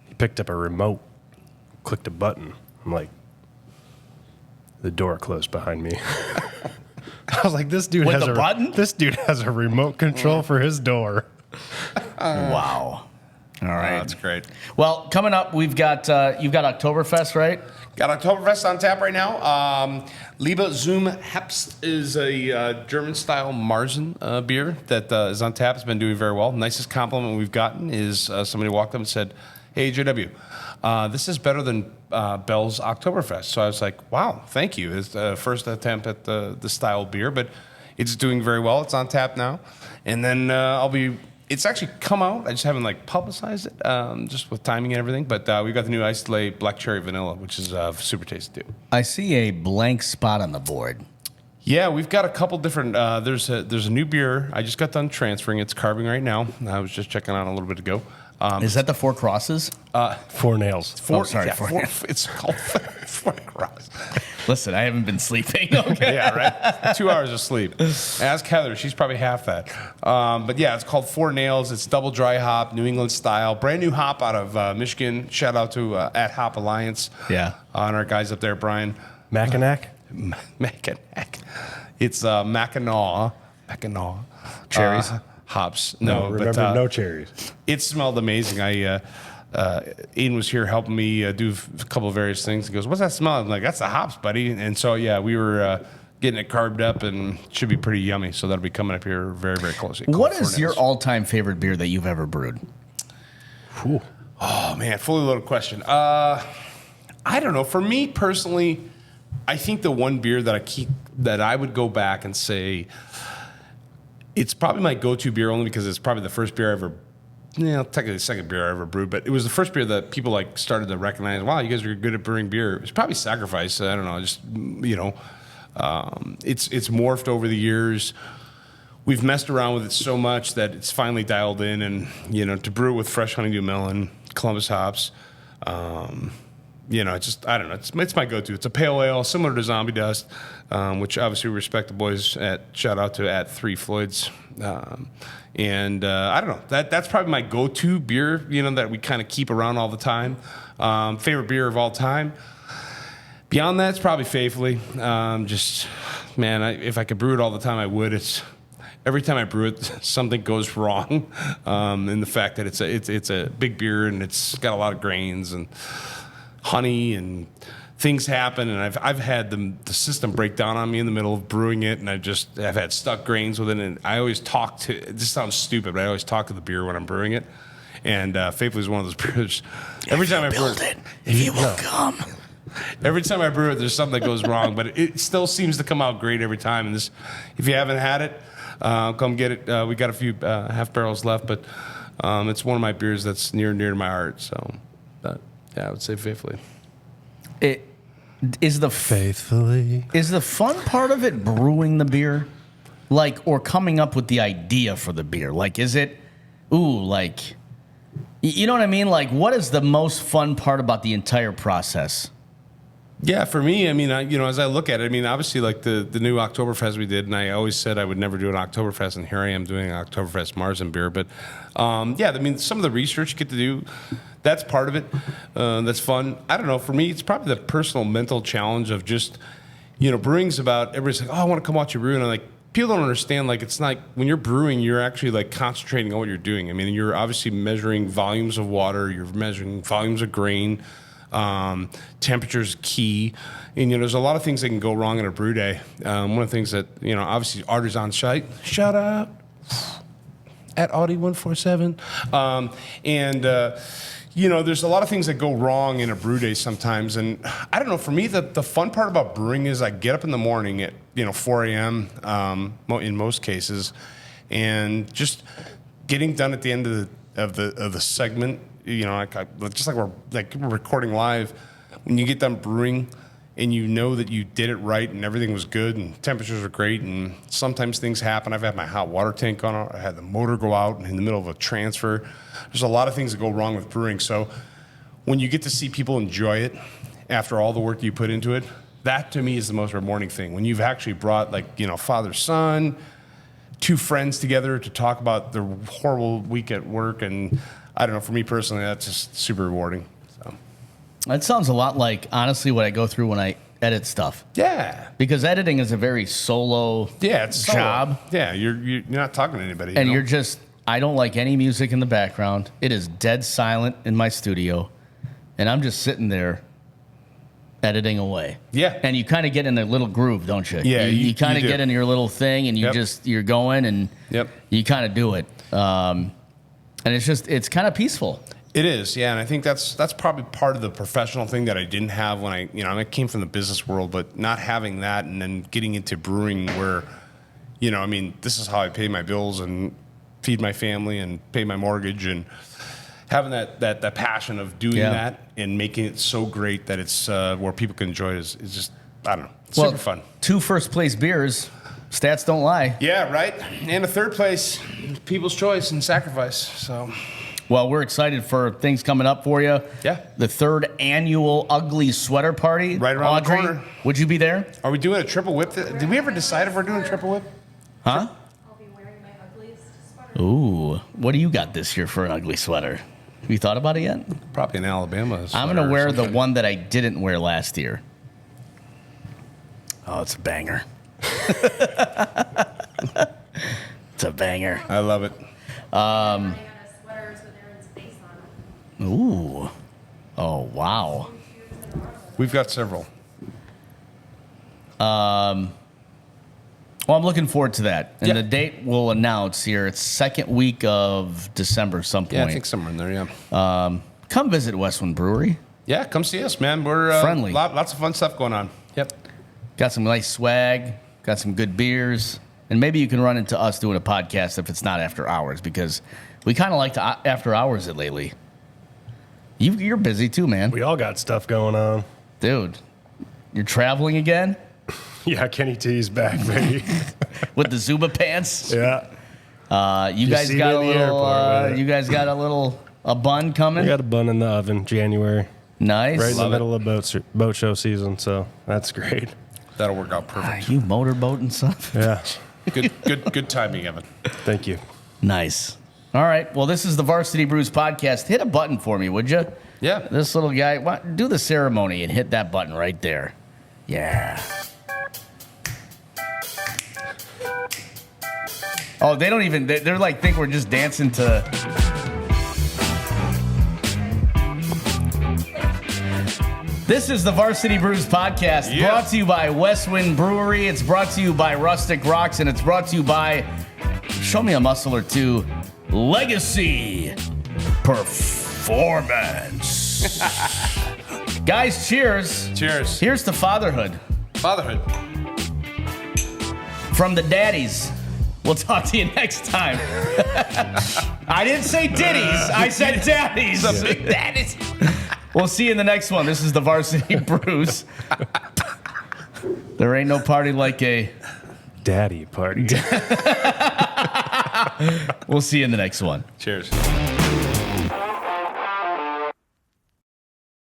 he picked up a remote, clicked a button. I'm like, the door closed behind me. I was like, this dude With has the a button? This dude has a remote control for his door. Wow. All right. That's great. Well, coming up, we've got you've got Oktoberfest, right? Got Oktoberfest on tap right now. Liebe Zum Herbst is a German-style Marzen beer that is on tap. It's been doing very well. Nicest compliment we've gotten is somebody walked up and said, "Hey, JW, this is better than Bell's Oktoberfest." So I was like, "Wow, thank you." It's the first attempt at the style beer, but it's doing very well. It's on tap now, and then It's actually come out. I just haven't publicized it, just with timing and everything. But we've got the new Iced Lay Black Cherry Vanilla, which is super tasty too. I see a blank spot on the board. Yeah, we've got a couple different. There's a new beer. I just got done transferring. It's carving right now. I was just checking on a little bit ago. Is that the Four Crosses? 4 nails. It's called Four Cross. Listen, I haven't been sleeping. Okay. Yeah, right. 2 hours of sleep. Ask Heather; she's probably half that. But yeah, it's called Four Nails. It's double dry hop, New England style, brand new hop out of Michigan. Shout out to at Hop Alliance. Yeah, and our guys up there, Brian Mackinac. Mackinac. It's Mackinac. Cherries. Hops. No, remember, but, no cherries. It smelled amazing. Ian was here helping me do a couple of various things. He goes, "What's that smell?" I'm like, "That's the hops, buddy." And so, yeah, we were getting it carved up and it should be pretty yummy. So that'll be coming up here very, very closely. What is your all-time favorite beer that you've ever brewed? Whew. Oh, man, fully loaded question. I don't know. For me personally, I think the one beer that I would go back and say it's probably my go-to beer only because it's probably the first beer I ever, technically the second beer I ever brewed, but it was the first beer that people started to recognize. Wow, you guys are good at brewing beer. It was probably Sacrifice. I don't know, just it's morphed over the years. We've messed around with it so much that it's finally dialed in, and to brew it with fresh honeydew melon, Columbus hops. I don't know. It's my go-to. It's a pale ale, similar to Zombie Dust, which obviously we respect the boys shout out to at 3 Floyds. I don't know. That's probably my go-to beer, that we kind of keep around all the time. Favorite beer of all time. Beyond that, it's probably Faithfully. If I could brew it all the time, I would. Every time I brew it, something goes wrong. In the fact that it's a big beer and it's got a lot of grains and honey and things happen, and I've had the system break down on me in the middle of brewing it, and I've had stuck grains with it, and I always this sounds stupid, but I always talk to the beer when I'm brewing it, and Faithfully is one of those brewers. Every time I brew it, he will come. Every time I brew it, there's something that goes wrong, but it still seems to come out great every time. And if you haven't had it, come get it. We got a few half barrels left, but it's one of my beers that's near and dear to my heart. So, yeah, I would say Faithfully. Is the fun part of it brewing the beer, or coming up with the idea for the beer? Is it, you know what I mean? What is the most fun part about the entire process? Yeah, for me, as I look at it, obviously, the new Oktoberfest we did, and I always said I would never do an Oktoberfest, and here I am doing an Oktoberfest Marzen beer. But, some of the research you get to do, that's part of it. That's fun. I don't know. For me, it's probably the personal mental challenge of just, brewing's about, everybody's like, "Oh, I want to come watch you brew." And I'm like, people don't understand, it's not, when you're brewing, you're actually, concentrating on what you're doing. You're obviously measuring volumes of water, you're measuring volumes of grain. Temperature's key, and there's a lot of things that can go wrong in a brew day. One of the things that obviously Artie's on site. Shout out at Audi 147, there's a lot of things that go wrong in a brew day sometimes. And I don't know. For me, the fun part about brewing is I get up in the morning at 4 a.m. In most cases, and just getting done at the end of the segment. Just like we're recording live, when you get done brewing and that you did it right and everything was good and temperatures are great, and sometimes things happen. I've had my hot water tank on out. I had the motor go out in the middle of a transfer. There's a lot of things that go wrong with brewing. So when you get to see people enjoy it after all the work you put into it, that to me is the most rewarding thing. When you've actually brought father, son, 2 friends together to talk about their horrible week at work, and I don't know, for me personally, that's just super rewarding. So. That sounds a lot like, honestly, what I go through when edit stuff. Yeah. Because editing is a very solo It's job. Yeah, you're not talking to anybody. And you know? you're just, I don't like any music in the background. It is dead silent in my studio. And I'm just sitting there editing away. Yeah. And you kind of get in a little groove, don't you? Yeah, You kind you of do. get in your little thing and you're going and you kind of do it. And it's kind of peaceful. It is, yeah, and I think that's probably part of the professional thing that I didn't have when I came from the business world, but not having that and then getting into brewing where, this is how I pay my bills and feed my family and pay my mortgage, and having that passion of doing that and making it so great that it's where people can enjoy it is just, I don't know, it's super fun. 2 first place beers, stats don't lie. Yeah, right, and a third place, people's choice and sacrifice, so... Well, we're excited for things coming up for you. Yeah. The 3rd annual Ugly Sweater Party. Right around the Audrey, corner. would you be there? Are we doing a triple whip? Did we ever decide if we're doing a triple whip? Huh? I'll be wearing my ugliest sweater. Ooh. What do you got this year for an ugly sweater? Have you thought about it yet? Probably in Alabama. I'm going to wear the one that I didn't wear last year. Oh, it's a banger. It's a banger. I love it. I got a sweaters with Aaron's face on it. Ooh. Oh, wow. We've got several. Well, I'm looking forward to that. And the date we'll announce here. It's 2nd week of December some point. Yeah, I think somewhere in there, yeah. Come visit WestWind Brewery. Yeah, come see us, man. We're Friendly. Lots of fun stuff going on. Yep. Got some nice swag. Got some good beers. And maybe you can run into us doing a podcast if it's not after hours, because we kind of like to after hours it lately. You're busy too, man. We all got stuff going on. Dude, you're traveling again Yeah, Kenny T's back, baby. with the Zuba pants. Yeah. You Just guys see got a me in the little. airport with it. You guys got a bun coming. We got a bun in the oven, January. Nice. Right in the Love it. middle of boat show season, so that's great. That'll work out perfect. You motorboat and stuff. Yeah. Good timing, Evan. Thank you. Nice. All right. Well, this is the Varsity Brews Podcast. Hit a button for me, would you? Yeah. This little guy, do the ceremony and hit that button right there. Yeah. Oh, they don't even, they're like, think we're just dancing to. This is the Varsity Brews Podcast, brought to you by WestWind Brewery. It's brought to you by Rustic Rocks, and it's brought to you by, show me a muscle or two, Legacy Performance. Guys, cheers. Cheers. Here's to fatherhood Fatherhood. from the daddies. We'll talk to you next time. I didn't say ditties. I said daddies. Daddies. We'll see you in the next one. This is the Varsity Brews. There ain't no party like a Daddy party. We'll see you in the next one. Cheers.